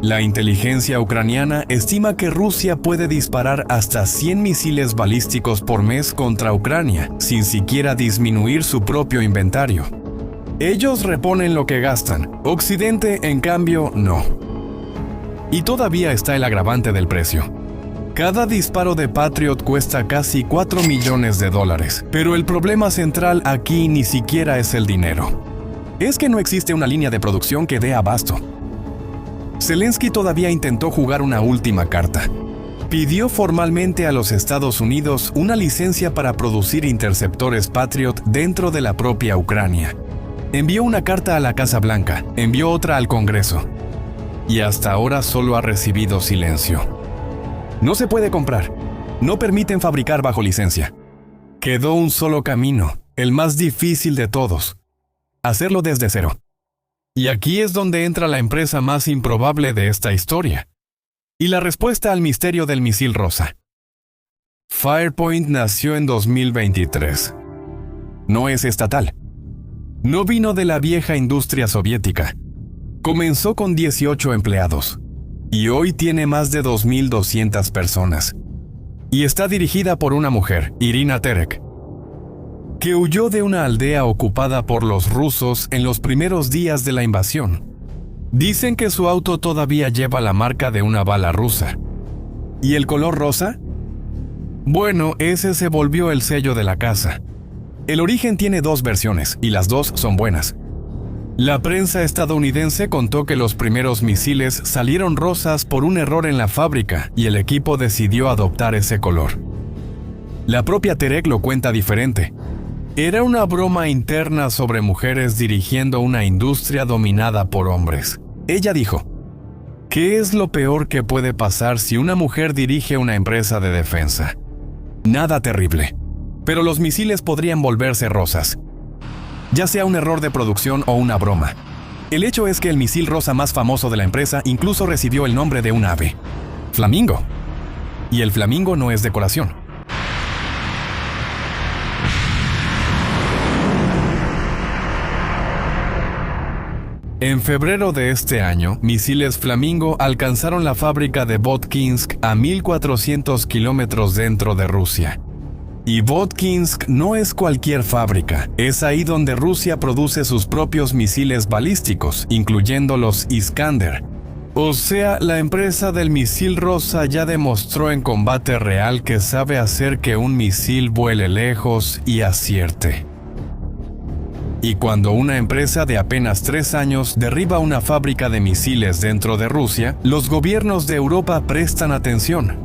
La inteligencia ucraniana estima que Rusia puede disparar hasta 100 misiles balísticos por mes contra Ucrania, sin siquiera disminuir su propio inventario. Ellos reponen lo que gastan, Occidente, en cambio, no. Y todavía está el agravante del precio. Cada disparo de Patriot cuesta casi $4 millones, pero el problema central aquí ni siquiera es el dinero. Es que no existe una línea de producción que dé abasto. Zelensky todavía intentó jugar una última carta. Pidió formalmente a los Estados Unidos una licencia para producir interceptores Patriot dentro de la propia Ucrania. Envió una carta a la Casa Blanca, envió otra al Congreso. Y hasta ahora solo ha recibido silencio. No se puede comprar. No permiten fabricar bajo licencia. Quedó un solo camino, el más difícil de todos: hacerlo desde cero. Y aquí es donde entra la empresa más improbable de esta historia. Y la respuesta al misterio del misil rosa. Firepoint nació en 2023. No es estatal. No vino de la vieja industria soviética. Comenzó con 18 empleados. Y hoy tiene más de 2,200 personas. Y está dirigida por una mujer, Irina Terek, que huyó de una aldea ocupada por los rusos en los primeros días de la invasión. Dicen que su auto todavía lleva la marca de una bala rusa. ¿Y el color rosa? Bueno, ese se volvió el sello de la casa. El origen tiene 2 versiones, y las 2 son buenas. La prensa estadounidense contó que los primeros misiles salieron rosas por un error en la fábrica y el equipo decidió adoptar ese color. La propia Terek lo cuenta diferente. Era una broma interna sobre mujeres dirigiendo una industria dominada por hombres. Ella dijo: ¿qué es lo peor que puede pasar si una mujer dirige una empresa de defensa? Nada terrible, pero los misiles podrían volverse rosas. Ya sea un error de producción o una broma. El hecho es que el misil rosa más famoso de la empresa incluso recibió el nombre de un ave: flamingo. Y el flamingo no es decoración. En febrero de este año, misiles Flamingo alcanzaron la fábrica de Votkinsk a 1,400 kilómetros dentro de Rusia. Y Votkinsk no es cualquier fábrica, es ahí donde Rusia produce sus propios misiles balísticos, incluyendo los Iskander. O sea, la empresa del misil rosa ya demostró en combate real que sabe hacer que un misil vuele lejos y acierte. Y cuando una empresa de apenas 3 años derriba una fábrica de misiles dentro de Rusia, los gobiernos de Europa prestan atención.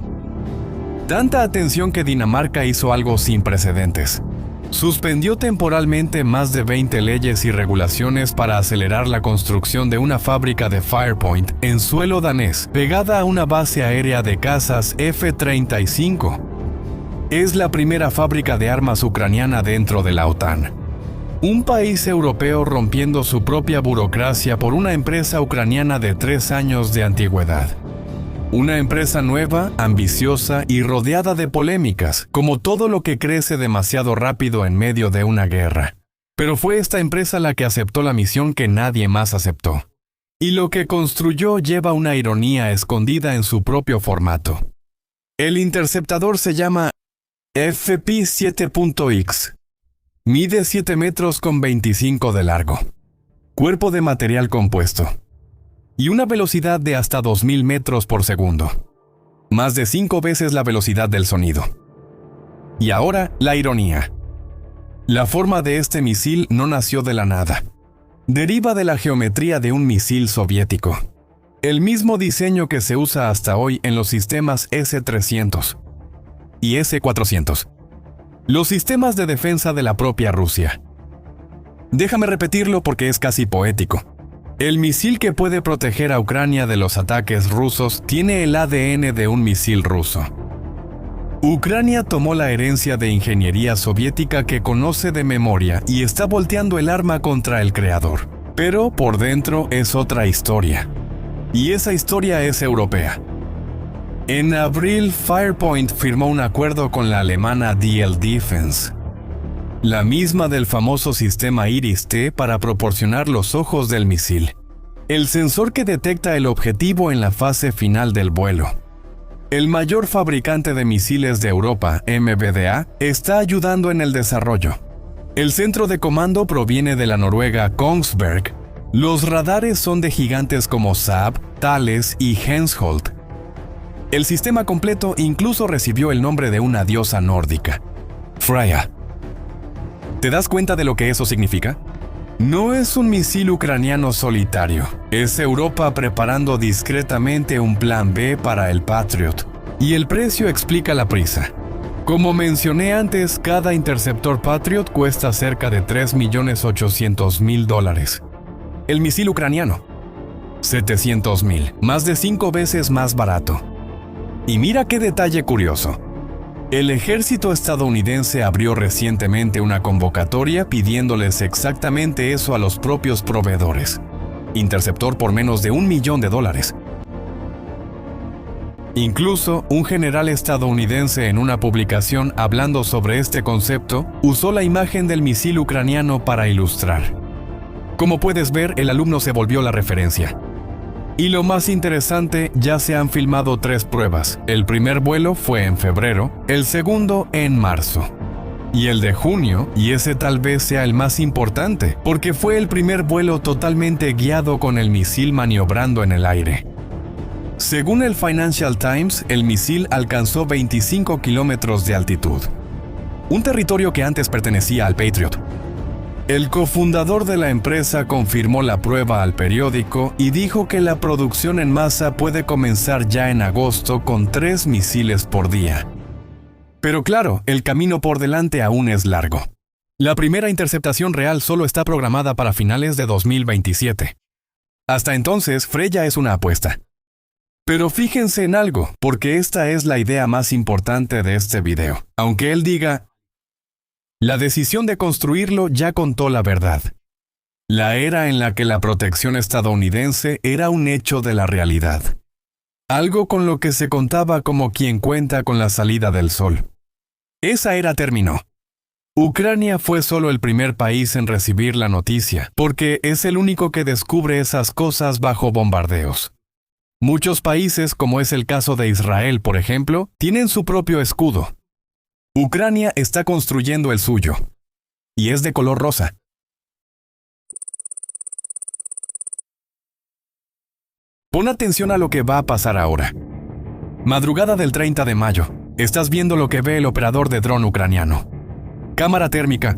Tanta atención que Dinamarca hizo algo sin precedentes. Suspendió temporalmente más de 20 leyes y regulaciones para acelerar la construcción de una fábrica de Firepoint en suelo danés, pegada a una base aérea de cazas F-35. Es la primera fábrica de armas ucraniana dentro de la OTAN. Un país europeo rompiendo su propia burocracia por una empresa ucraniana de 3 años de antigüedad. Una empresa nueva, ambiciosa y rodeada de polémicas, como todo lo que crece demasiado rápido en medio de una guerra. Pero fue esta empresa la que aceptó la misión que nadie más aceptó. Y lo que construyó lleva una ironía escondida en su propio formato. El interceptador se llama FP7.X. Mide 7 metros con 25 de largo. Cuerpo de material compuesto. Y una velocidad de hasta 2000 metros por segundo. Más de 5 veces la velocidad del sonido. Y ahora, la ironía. La forma de este misil no nació de la nada. Deriva de la geometría de un misil soviético. El mismo diseño que se usa hasta hoy en los sistemas S-300 y S-400. Los sistemas de defensa de la propia Rusia. Déjame repetirlo porque es casi poético. El misil que puede proteger a Ucrania de los ataques rusos tiene el ADN de un misil ruso. Ucrania tomó la herencia de ingeniería soviética que conoce de memoria y está volteando el arma contra el creador. Pero por dentro es otra historia. Y esa historia es europea. En abril, Firepoint firmó un acuerdo con la alemana DL Defense, la misma del famoso sistema Iris-T para proporcionar los ojos del misil, el sensor que detecta el objetivo en la fase final del vuelo. El mayor fabricante de misiles de Europa, MBDA, está ayudando en el desarrollo. El centro de comando proviene de la noruega Kongsberg. Los radares son de gigantes como Saab, Thales y Hensoldt. El sistema completo incluso recibió el nombre de una diosa nórdica, Freya. ¿Te das cuenta de lo que eso significa? No es un misil ucraniano solitario, es Europa preparando discretamente un plan B para el Patriot. Y el precio explica la prisa. Como mencioné antes, cada interceptor Patriot cuesta cerca de $3.800.000. El misil ucraniano, $700.000, más de 5 veces más barato. Y mira qué detalle curioso. El ejército estadounidense abrió recientemente una convocatoria pidiéndoles exactamente eso a los propios proveedores. Interceptor por menos de $1 millón. Incluso, un general estadounidense en una publicación hablando sobre este concepto, usó la imagen del misil ucraniano para ilustrar. Como puedes ver, el alumno se volvió la referencia. Y lo más interesante, ya se han filmado 3 pruebas. El primer vuelo fue en febrero, el segundo en marzo. Y el de junio, y ese tal vez sea el más importante, porque fue el primer vuelo totalmente guiado con el misil maniobrando en el aire. Según el Financial Times, el misil alcanzó 25 kilómetros de altitud. Un territorio que antes pertenecía al Patriot. El cofundador de la empresa confirmó la prueba al periódico y dijo que la producción en masa puede comenzar ya en agosto con 3 misiles por día. Pero claro, el camino por delante aún es largo. La primera interceptación real solo está programada para finales de 2027. Hasta entonces, Freya es una apuesta. Pero fíjense en algo, porque esta es la idea más importante de este video. Aunque él diga, la decisión de construirlo ya contó la verdad. La era en la que la protección estadounidense era un hecho de la realidad. Algo con lo que se contaba como quien cuenta con la salida del sol. Esa era terminó. Ucrania fue solo el primer país en recibir la noticia, porque es el único que descubre esas cosas bajo bombardeos. Muchos países, como es el caso de Israel, por ejemplo, tienen su propio escudo. Ucrania está construyendo el suyo, y es de color rosa. Pon atención a lo que va a pasar ahora. Madrugada del 30 de mayo, estás viendo lo que ve el operador de dron ucraniano. Cámara térmica,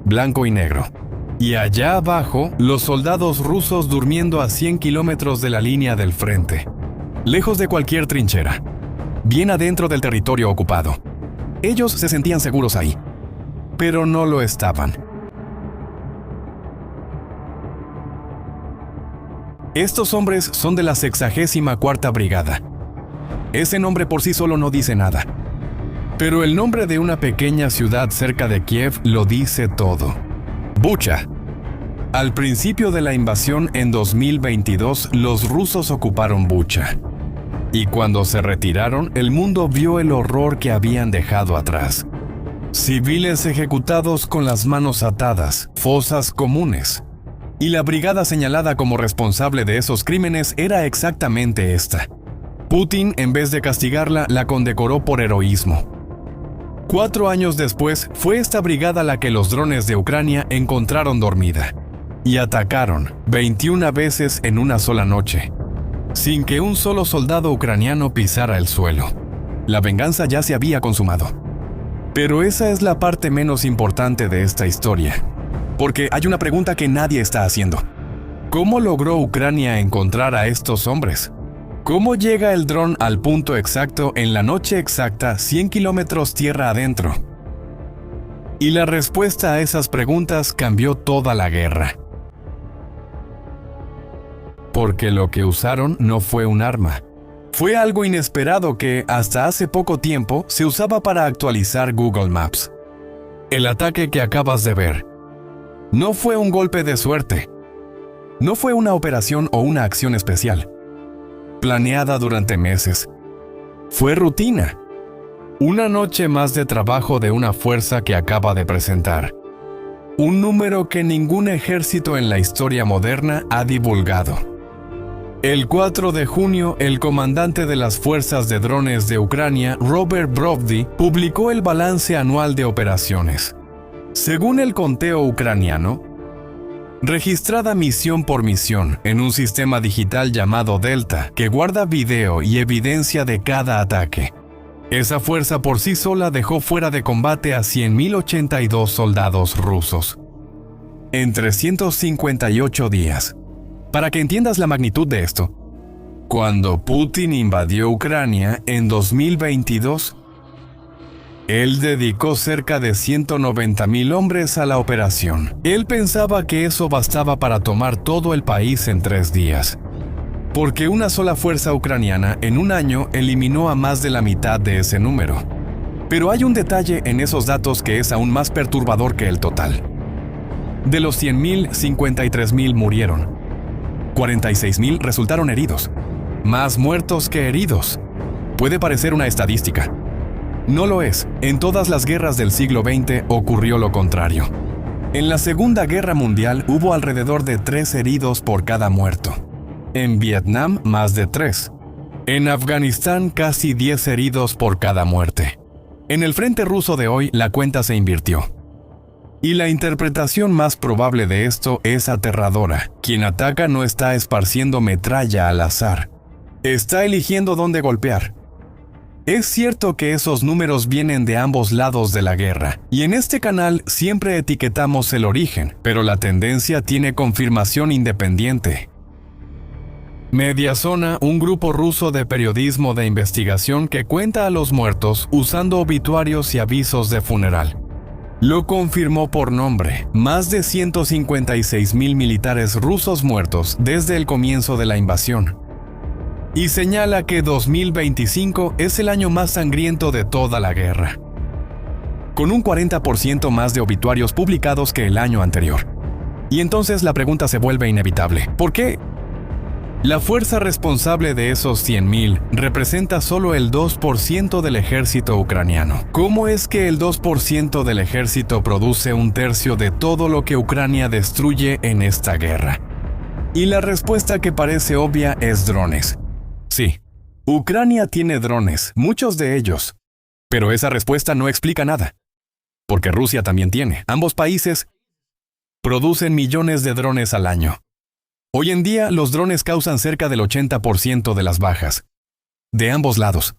blanco y negro. Y allá abajo, los soldados rusos durmiendo a 100 kilómetros de la línea del frente, lejos de cualquier trinchera, bien adentro del territorio ocupado. Ellos se sentían seguros ahí, pero no lo estaban. Estos hombres son de la 64ª Brigada. Ese nombre por sí solo no dice nada, pero el nombre de una pequeña ciudad cerca de Kiev lo dice todo. Bucha. Al principio de la invasión en 2022, los rusos ocuparon Bucha. Y cuando se retiraron, el mundo vio el horror que habían dejado atrás. Civiles ejecutados con las manos atadas, fosas comunes. Y la brigada señalada como responsable de esos crímenes era exactamente esta. Putin, en vez de castigarla, la condecoró por heroísmo. 4 años después, fue esta brigada la que los drones de Ucrania encontraron dormida. Y atacaron 21 veces en una sola noche, sin que un solo soldado ucraniano pisara el suelo. La venganza ya se había consumado. Pero esa es la parte menos importante de esta historia. Porque hay una pregunta que nadie está haciendo. ¿Cómo logró Ucrania encontrar a estos hombres? ¿Cómo llega el dron al punto exacto en la noche exacta 100 kilómetros tierra adentro? Y la respuesta a esas preguntas cambió toda la guerra. Porque lo que usaron no fue un arma. Fue algo inesperado que, hasta hace poco tiempo, se usaba para actualizar Google Maps. El ataque que acabas de ver no fue un golpe de suerte. No fue una operación o una acción especial, planeada durante meses. Fue rutina. Una noche más de trabajo de una fuerza que acaba de presentar. Un número que ningún ejército en la historia moderna ha divulgado. El 4 de junio, el comandante de las fuerzas de drones de Ucrania, Robert Brovdy, publicó el balance anual de operaciones. Según el conteo ucraniano, registrada misión por misión en un sistema digital llamado Delta, que guarda video y evidencia de cada ataque. Esa fuerza por sí sola dejó fuera de combate a 100.082 soldados rusos en 358 días. Para que entiendas la magnitud de esto, cuando Putin invadió Ucrania en 2022, él dedicó cerca de 190.000 hombres a la operación. Él pensaba que eso bastaba para tomar todo el país en 3 días. Porque una sola fuerza ucraniana en un año eliminó a más de la mitad de ese número. Pero hay un detalle en esos datos que es aún más perturbador que el total. De los 100.000, 53.000 murieron. 46.000 resultaron heridos. Más muertos que heridos. Puede parecer una estadística. No lo es. En todas las guerras del siglo XX ocurrió lo contrario. En la Segunda Guerra Mundial hubo alrededor de 3 heridos por cada muerto. En Vietnam, más de 3. En Afganistán, casi 10 heridos por cada muerte. En el frente ruso de hoy, la cuenta se invirtió. Y la interpretación más probable de esto es aterradora. Quien ataca no está esparciendo metralla al azar. Está eligiendo dónde golpear. Es cierto que esos números vienen de ambos lados de la guerra, y en este canal siempre etiquetamos el origen, pero la tendencia tiene confirmación independiente. Mediazona, un grupo ruso de periodismo de investigación que cuenta a los muertos usando obituarios y avisos de funeral. Lo confirmó por nombre: más de 156.000 militares rusos muertos desde el comienzo de la invasión. Y señala que 2025 es el año más sangriento de toda la guerra, con un 40% más de obituarios publicados que el año anterior. Y entonces la pregunta se vuelve inevitable: ¿por qué? La fuerza responsable de esos 100.000 representa solo el 2% del ejército ucraniano. ¿Cómo es que el 2% del ejército produce 1/3 de todo lo que Ucrania destruye en esta guerra? Y la respuesta, que parece obvia, es drones. Sí, Ucrania tiene drones, muchos de ellos. Pero esa respuesta no explica nada. Porque Rusia también tiene. Ambos países producen millones de drones al año. Hoy en día, los drones causan cerca del 80% de las bajas. De ambos lados.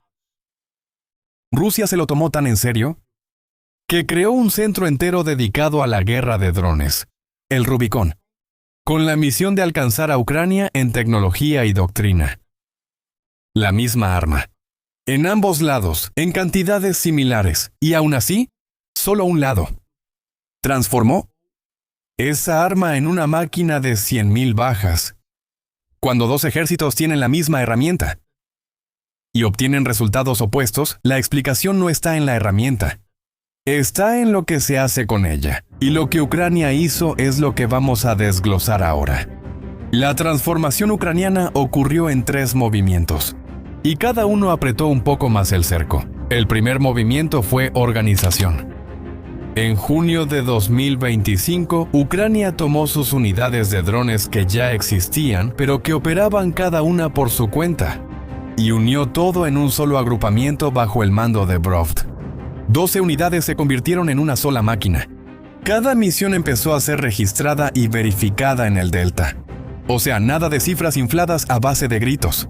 Rusia se lo tomó tan en serio que creó un centro entero dedicado a la guerra de drones. el Rubicón, con la misión de alcanzar a Ucrania en tecnología y doctrina. La misma arma. En ambos lados, en cantidades similares, y aún así, solo un lado. Transformó esa arma en una máquina de 100.000 bajas. Cuando dos ejércitos tienen la misma herramienta y obtienen resultados opuestos, la explicación no está en la herramienta. Está en lo que se hace con ella. Y lo que Ucrania hizo es lo que vamos a desglosar ahora. La transformación ucraniana ocurrió en 3 movimientos. Y cada uno apretó un poco más el cerco. El primer movimiento fue organización. En junio de 2025, Ucrania tomó sus unidades de drones que ya existían, pero que operaban cada una por su cuenta, y unió todo en un solo agrupamiento bajo el mando de Broft. 12 unidades se convirtieron en una sola máquina. Cada misión empezó a ser registrada y verificada en el Delta. O sea, nada de cifras infladas a base de gritos.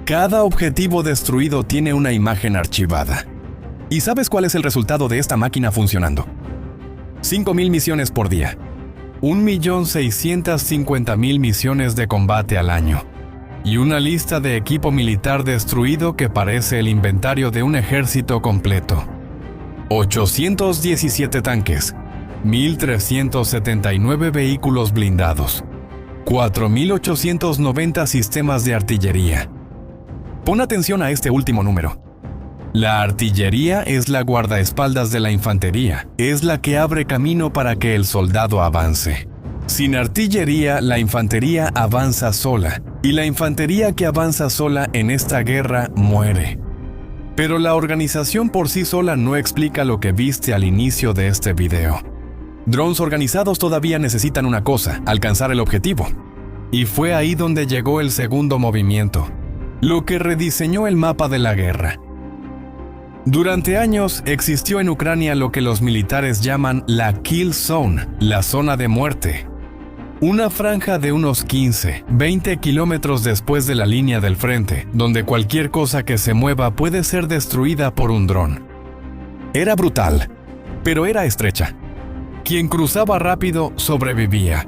Cada objetivo destruido tiene una imagen archivada. ¿Y sabes cuál es el resultado de esta máquina funcionando? 5.000 misiones por día. 1.650.000 misiones de combate al año. Y una lista de equipo militar destruido que parece el inventario de un ejército completo. 817 tanques, 1.379 vehículos blindados, 4.890 sistemas de artillería. Pon atención a este último número. La artillería es la guardaespaldas de la infantería, es la que abre camino para que el soldado avance. Sin artillería, la infantería avanza sola, y la infantería que avanza sola en esta guerra muere. Pero la organización por sí sola no explica lo que viste al inicio de este video. Drones organizados todavía necesitan una cosa: alcanzar el objetivo. Y fue ahí donde llegó el segundo movimiento, lo que rediseñó el mapa de la guerra. Durante años existió en Ucrania lo que los militares llaman la Kill Zone, la zona de muerte. Una franja de unos 15-20 kilómetros después de la línea del frente, donde cualquier cosa que se mueva puede ser destruida por un dron. Era brutal, pero era estrecha. Quien cruzaba rápido sobrevivía.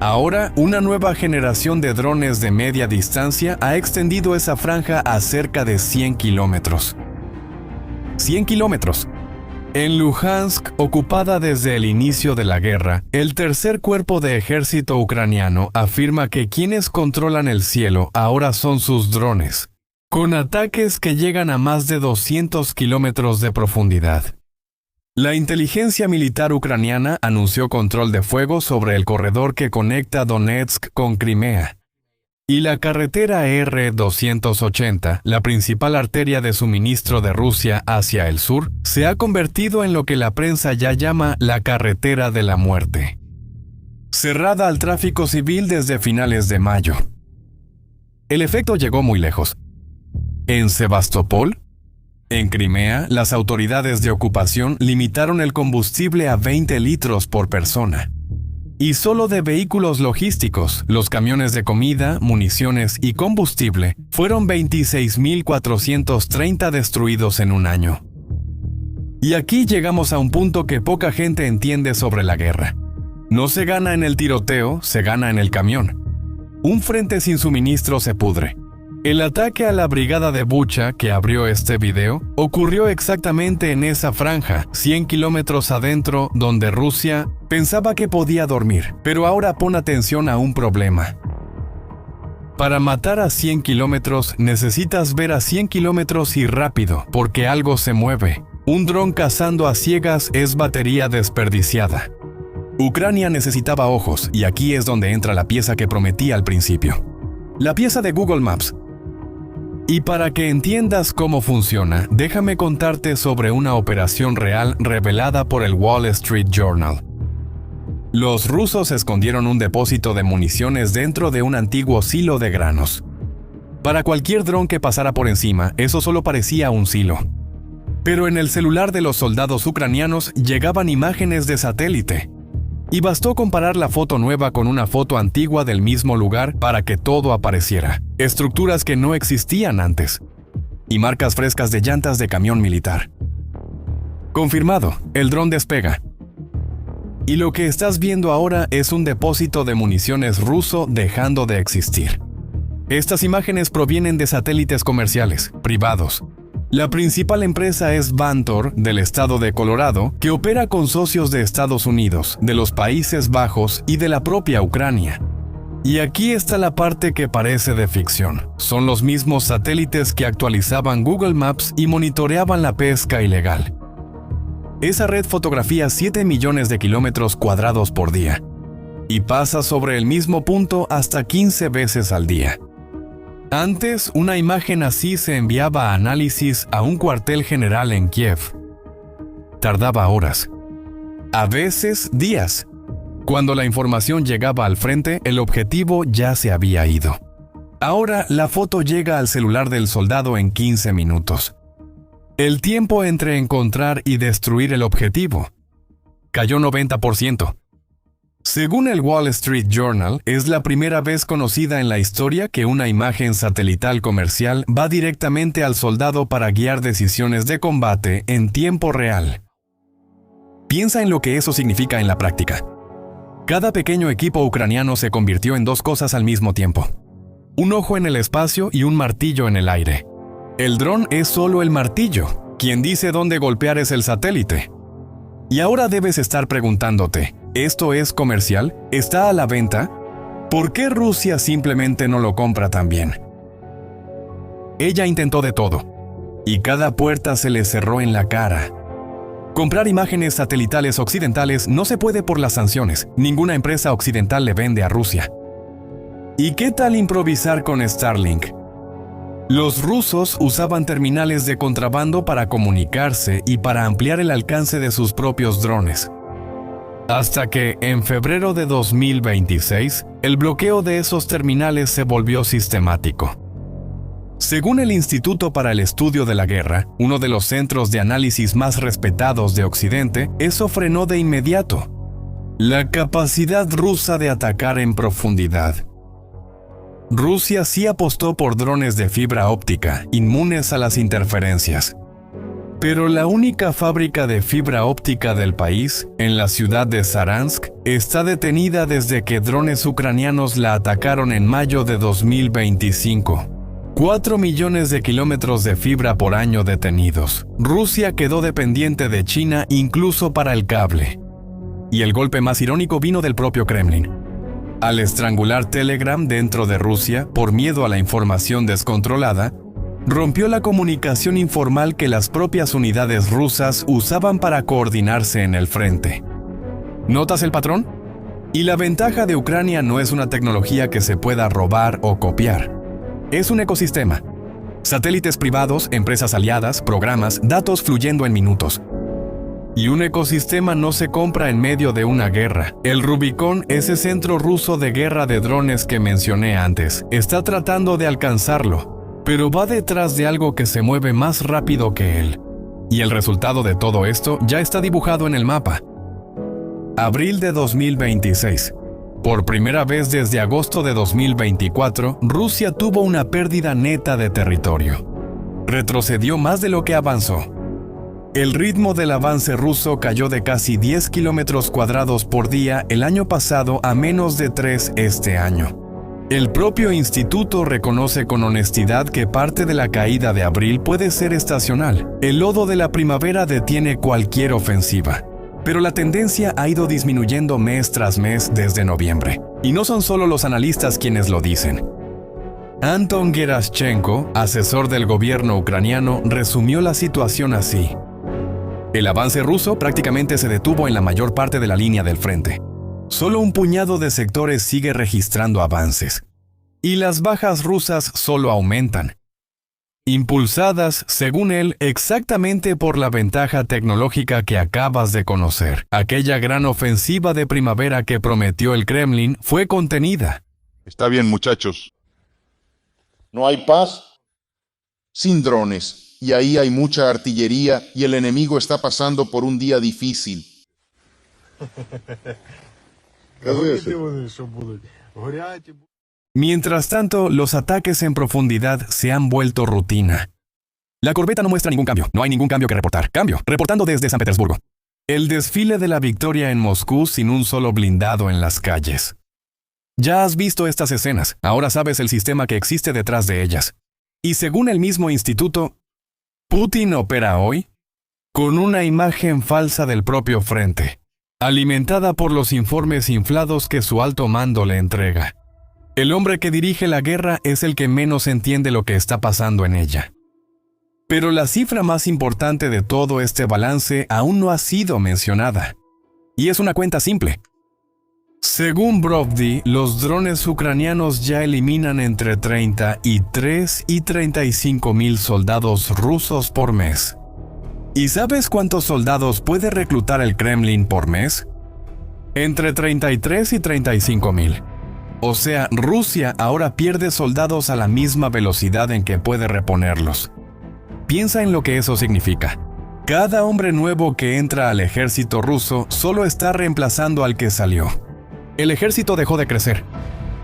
Ahora, una nueva generación de drones de media distancia ha extendido esa franja a cerca de 100 kilómetros. 100 kilómetros. En Luhansk, ocupada desde el inicio de la guerra, el tercer cuerpo de ejército ucraniano afirma que quienes controlan el cielo ahora son sus drones, con ataques que llegan a más de 200 kilómetros de profundidad. La inteligencia militar ucraniana anunció control de fuego sobre el corredor que conecta Donetsk con Crimea. Y la carretera R-280, la principal arteria de suministro de Rusia hacia el sur, se ha convertido en lo que la prensa ya llama la carretera de la muerte. Cerrada al tráfico civil desde finales de mayo. El efecto llegó muy lejos. En Sebastopol, en Crimea, las autoridades de ocupación limitaron el combustible a 20 litros por persona. Y solo de vehículos logísticos, los camiones de comida, municiones y combustible, fueron 26.430 destruidos en un año. Y aquí llegamos a un punto que poca gente entiende sobre la guerra. No se gana en el tiroteo, se gana en el camión. Un frente sin suministro se pudre. El ataque a la brigada de Bucha, que abrió este video, ocurrió exactamente en esa franja, 100 kilómetros adentro, donde Rusia pensaba que podía dormir. Pero ahora pon atención a un problema. Para matar a 100 kilómetros, necesitas ver a 100 kilómetros y rápido, porque algo se mueve. Un dron cazando a ciegas es batería desperdiciada. Ucrania necesitaba ojos, y aquí es donde entra la pieza que prometí al principio. La pieza de Google Maps. Y para que entiendas cómo funciona, déjame contarte sobre una operación real revelada por el Wall Street Journal. Los rusos escondieron un depósito de municiones dentro de un antiguo silo de granos. Para cualquier dron que pasara por encima, eso solo parecía un silo. Pero en el celular de los soldados ucranianos llegaban imágenes de satélite. Y bastó comparar la foto nueva con una foto antigua del mismo lugar para que todo apareciera. Estructuras que no existían antes. Y marcas frescas de llantas de camión militar. Confirmado, el dron despega. Y lo que estás viendo ahora es un depósito de municiones ruso dejando de existir. Estas imágenes provienen de satélites comerciales, privados. La principal empresa es Vantor, del estado de Colorado, que opera con socios de Estados Unidos, de los Países Bajos y de la propia Ucrania. Y aquí está la parte que parece de ficción. Son los mismos satélites que actualizaban Google Maps y monitoreaban la pesca ilegal. Esa red fotografía 7 millones de kilómetros cuadrados por día y pasa sobre el mismo punto hasta 15 veces al día. Antes, una imagen así se enviaba a análisis a un cuartel general en Kiev. Tardaba horas, a veces días. Cuando la información llegaba al frente, el objetivo ya se había ido. Ahora, la foto llega al celular del soldado en 15 minutos. El tiempo entre encontrar y destruir el objetivo cayó 90%. Según el Wall Street Journal, es la primera vez conocida en la historia que una imagen satelital comercial va directamente al soldado para guiar decisiones de combate en tiempo real. Piensa en lo que eso significa en la práctica. Cada pequeño equipo ucraniano se convirtió en dos cosas al mismo tiempo: un ojo en el espacio y un martillo en el aire. El dron es solo el martillo. Quien dice dónde golpear es el satélite. Y ahora debes estar preguntándote, ¿esto es comercial? ¿Está a la venta? ¿Por qué Rusia simplemente no lo compra también? Ella intentó de todo, y cada puerta se le cerró en la cara. Comprar imágenes satelitales occidentales no se puede por las sanciones. Ninguna empresa occidental le vende a Rusia. ¿Y qué tal improvisar con Starlink? Los rusos usaban terminales de contrabando para comunicarse y para ampliar el alcance de sus propios drones. Hasta que, en febrero de 2026, el bloqueo de esos terminales se volvió sistemático. Según el Instituto para el Estudio de la Guerra, uno de los centros de análisis más respetados de Occidente, eso frenó de inmediato la capacidad rusa de atacar en profundidad. Rusia sí apostó por drones de fibra óptica, inmunes a las interferencias. Pero la única fábrica de fibra óptica del país, en la ciudad de Saransk, está detenida desde que drones ucranianos la atacaron en mayo de 2025. 4 millones de kilómetros de fibra por año detenidos. Rusia quedó dependiente de China incluso para el cable. Y el golpe más irónico vino del propio Kremlin. Al estrangular Telegram dentro de Rusia por miedo a la información descontrolada, rompió la comunicación informal que las propias unidades rusas usaban para coordinarse en el frente. ¿Notas el patrón? Y la ventaja de Ucrania no es una tecnología que se pueda robar o copiar. Es un ecosistema. Satélites privados, empresas aliadas, programas, datos fluyendo en minutos. Y un ecosistema no se compra en medio de una guerra. El Rubicón, ese centro ruso de guerra de drones que mencioné antes, está tratando de alcanzarlo, pero va detrás de algo que se mueve más rápido que él. Y el resultado de todo esto ya está dibujado en el mapa. Abril de 2026. Por primera vez desde agosto de 2024, Rusia tuvo una pérdida neta de territorio. Retrocedió más de lo que avanzó. El ritmo del avance ruso cayó de casi 10 kilómetros cuadrados por día el año pasado a menos de 3 este año. El propio instituto reconoce con honestidad que parte de la caída de abril puede ser estacional. El lodo de la primavera detiene cualquier ofensiva. Pero la tendencia ha ido disminuyendo mes tras mes desde noviembre. Y no son solo los analistas quienes lo dicen. Anton Geraschenko, asesor del gobierno ucraniano, resumió la situación así. El avance ruso prácticamente se detuvo en la mayor parte de la línea del frente. Solo un puñado de sectores sigue registrando avances. Y las bajas rusas solo aumentan. Impulsadas, según él, exactamente por la ventaja tecnológica que acabas de conocer. Aquella gran ofensiva de primavera que prometió el Kremlin fue contenida. Está bien, muchachos. No hay paz. Sin drones. Y ahí hay mucha artillería y el enemigo está pasando por un día difícil. Mientras tanto, los ataques en profundidad se han vuelto rutina. La corbeta no muestra ningún cambio. No hay ningún cambio que reportar. Cambio. Reportando desde San Petersburgo. El desfile de la victoria en Moscú sin un solo blindado en las calles. Ya has visto estas escenas, ahora sabes el sistema que existe detrás de ellas. Y según el mismo instituto, Putin opera hoy con una imagen falsa del propio frente, alimentada por los informes inflados que su alto mando le entrega. El hombre que dirige la guerra es el que menos entiende lo que está pasando en ella. Pero la cifra más importante de todo este balance aún no ha sido mencionada. Y es una cuenta simple. Según Brovdi, los drones ucranianos ya eliminan entre 33 y 35 mil soldados rusos por mes. ¿Y sabes cuántos soldados puede reclutar el Kremlin por mes? Entre 33 y 35 mil. O sea, Rusia ahora pierde soldados a la misma velocidad en que puede reponerlos. Piensa en lo que eso significa. Cada hombre nuevo que entra al ejército ruso solo está reemplazando al que salió. El ejército dejó de crecer.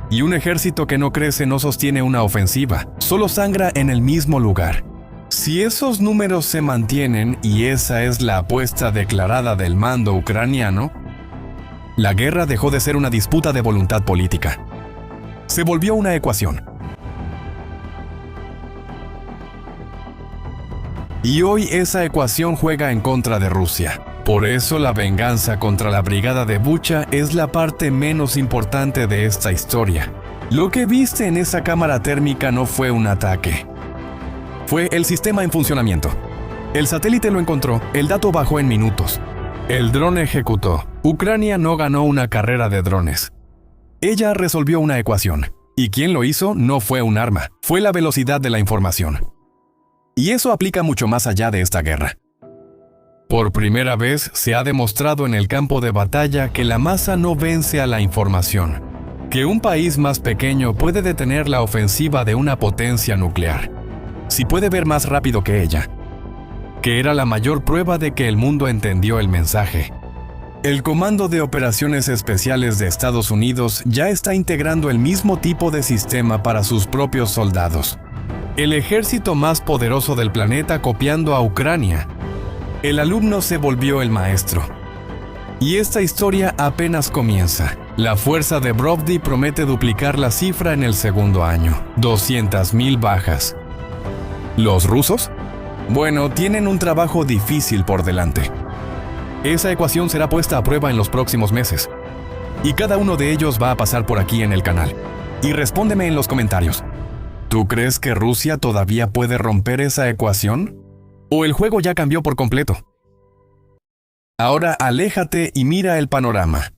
Y un ejército que no crece no sostiene una ofensiva, solo sangra en el mismo lugar. Si esos números se mantienen, y esa es la apuesta declarada del mando ucraniano, la guerra dejó de ser una disputa de voluntad política. Se volvió una ecuación. Y hoy esa ecuación juega en contra de Rusia. Por eso la venganza contra la brigada de Bucha es la parte menos importante de esta historia. Lo que viste en esa cámara térmica no fue un ataque. Fue el sistema en funcionamiento. El satélite lo encontró, el dato bajó en minutos. El dron ejecutó. Ucrania no ganó una carrera de drones. Ella resolvió una ecuación. Y quien lo hizo no fue un arma, fue la velocidad de la información. Y eso aplica mucho más allá de esta guerra. Por primera vez se ha demostrado en el campo de batalla que la masa no vence a la información, que un país más pequeño puede detener la ofensiva de una potencia nuclear, si puede ver más rápido que ella, que era la mayor prueba de que el mundo entendió el mensaje. El Comando de Operaciones Especiales de Estados Unidos ya está integrando el mismo tipo de sistema para sus propios soldados. El ejército más poderoso del planeta copiando a Ucrania. El alumno se volvió el maestro. Y esta historia apenas comienza. La fuerza de Brovdi promete duplicar la cifra en el segundo año. 200,000 bajas. ¿Los rusos? Bueno, tienen un trabajo difícil por delante. Esa ecuación será puesta a prueba en los próximos meses. Y cada uno de ellos va a pasar por aquí en el canal. Y respóndeme en los comentarios. ¿Tú crees que Rusia todavía puede romper esa ecuación? ¿O el juego ya cambió por completo? Ahora aléjate y mira el panorama.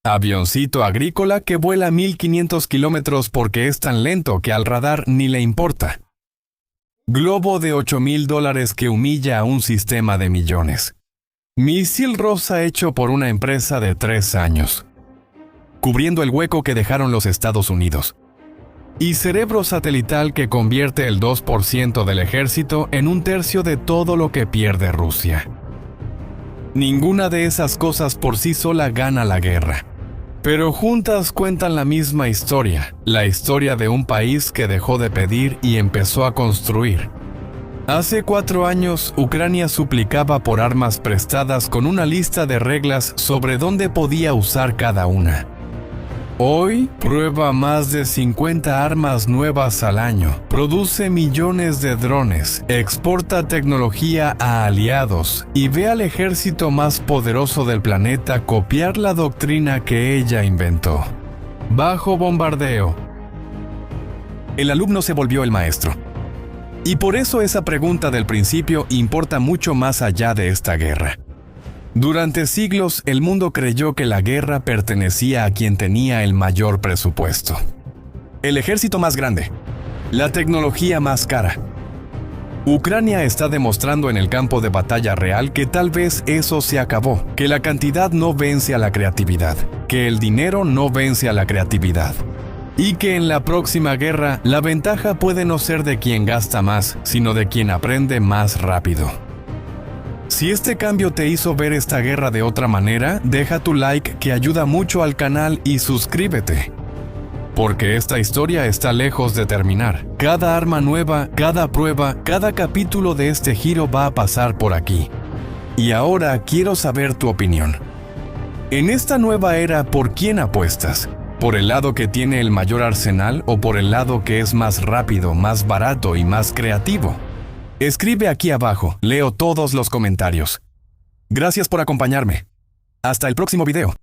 Avioncito agrícola que vuela 1500 kilómetros porque es tan lento que al radar ni le importa. Globo de $8,000 que humilla a un sistema de millones. Misil rosa hecho por una empresa de 3 años, cubriendo el hueco que dejaron los Estados Unidos. Y cerebro satelital que convierte el 2% del ejército en 1/3 de todo lo que pierde Rusia. Ninguna de esas cosas por sí sola gana la guerra. Pero juntas cuentan la misma historia, la historia de un país que dejó de pedir y empezó a construir. Hace 4 años, Ucrania suplicaba por armas prestadas con una lista de reglas sobre dónde podía usar cada una. Hoy, prueba más de 50 armas nuevas al año, produce millones de drones, exporta tecnología a aliados y ve al ejército más poderoso del planeta copiar la doctrina que ella inventó. Bajo bombardeo. El alumno se volvió el maestro. Y por eso esa pregunta del principio importa mucho más allá de esta guerra. Durante siglos, el mundo creyó que la guerra pertenecía a quien tenía el mayor presupuesto. El ejército más grande. La tecnología más cara. Ucrania está demostrando en el campo de batalla real que tal vez eso se acabó, que la cantidad no vence a la creatividad, que el dinero no vence a la creatividad. Y que en la próxima guerra, la ventaja puede no ser de quien gasta más, sino de quien aprende más rápido. Si este cambio te hizo ver esta guerra de otra manera, deja tu like que ayuda mucho al canal y suscríbete. Porque esta historia está lejos de terminar. Cada arma nueva, cada prueba, cada capítulo de este giro va a pasar por aquí. Y ahora quiero saber tu opinión. En esta nueva era, ¿por quién apuestas? ¿Por el lado que tiene el mayor arsenal o por el lado que es más rápido, más barato y más creativo? Escribe aquí abajo, leo todos los comentarios. Gracias por acompañarme. Hasta el próximo video.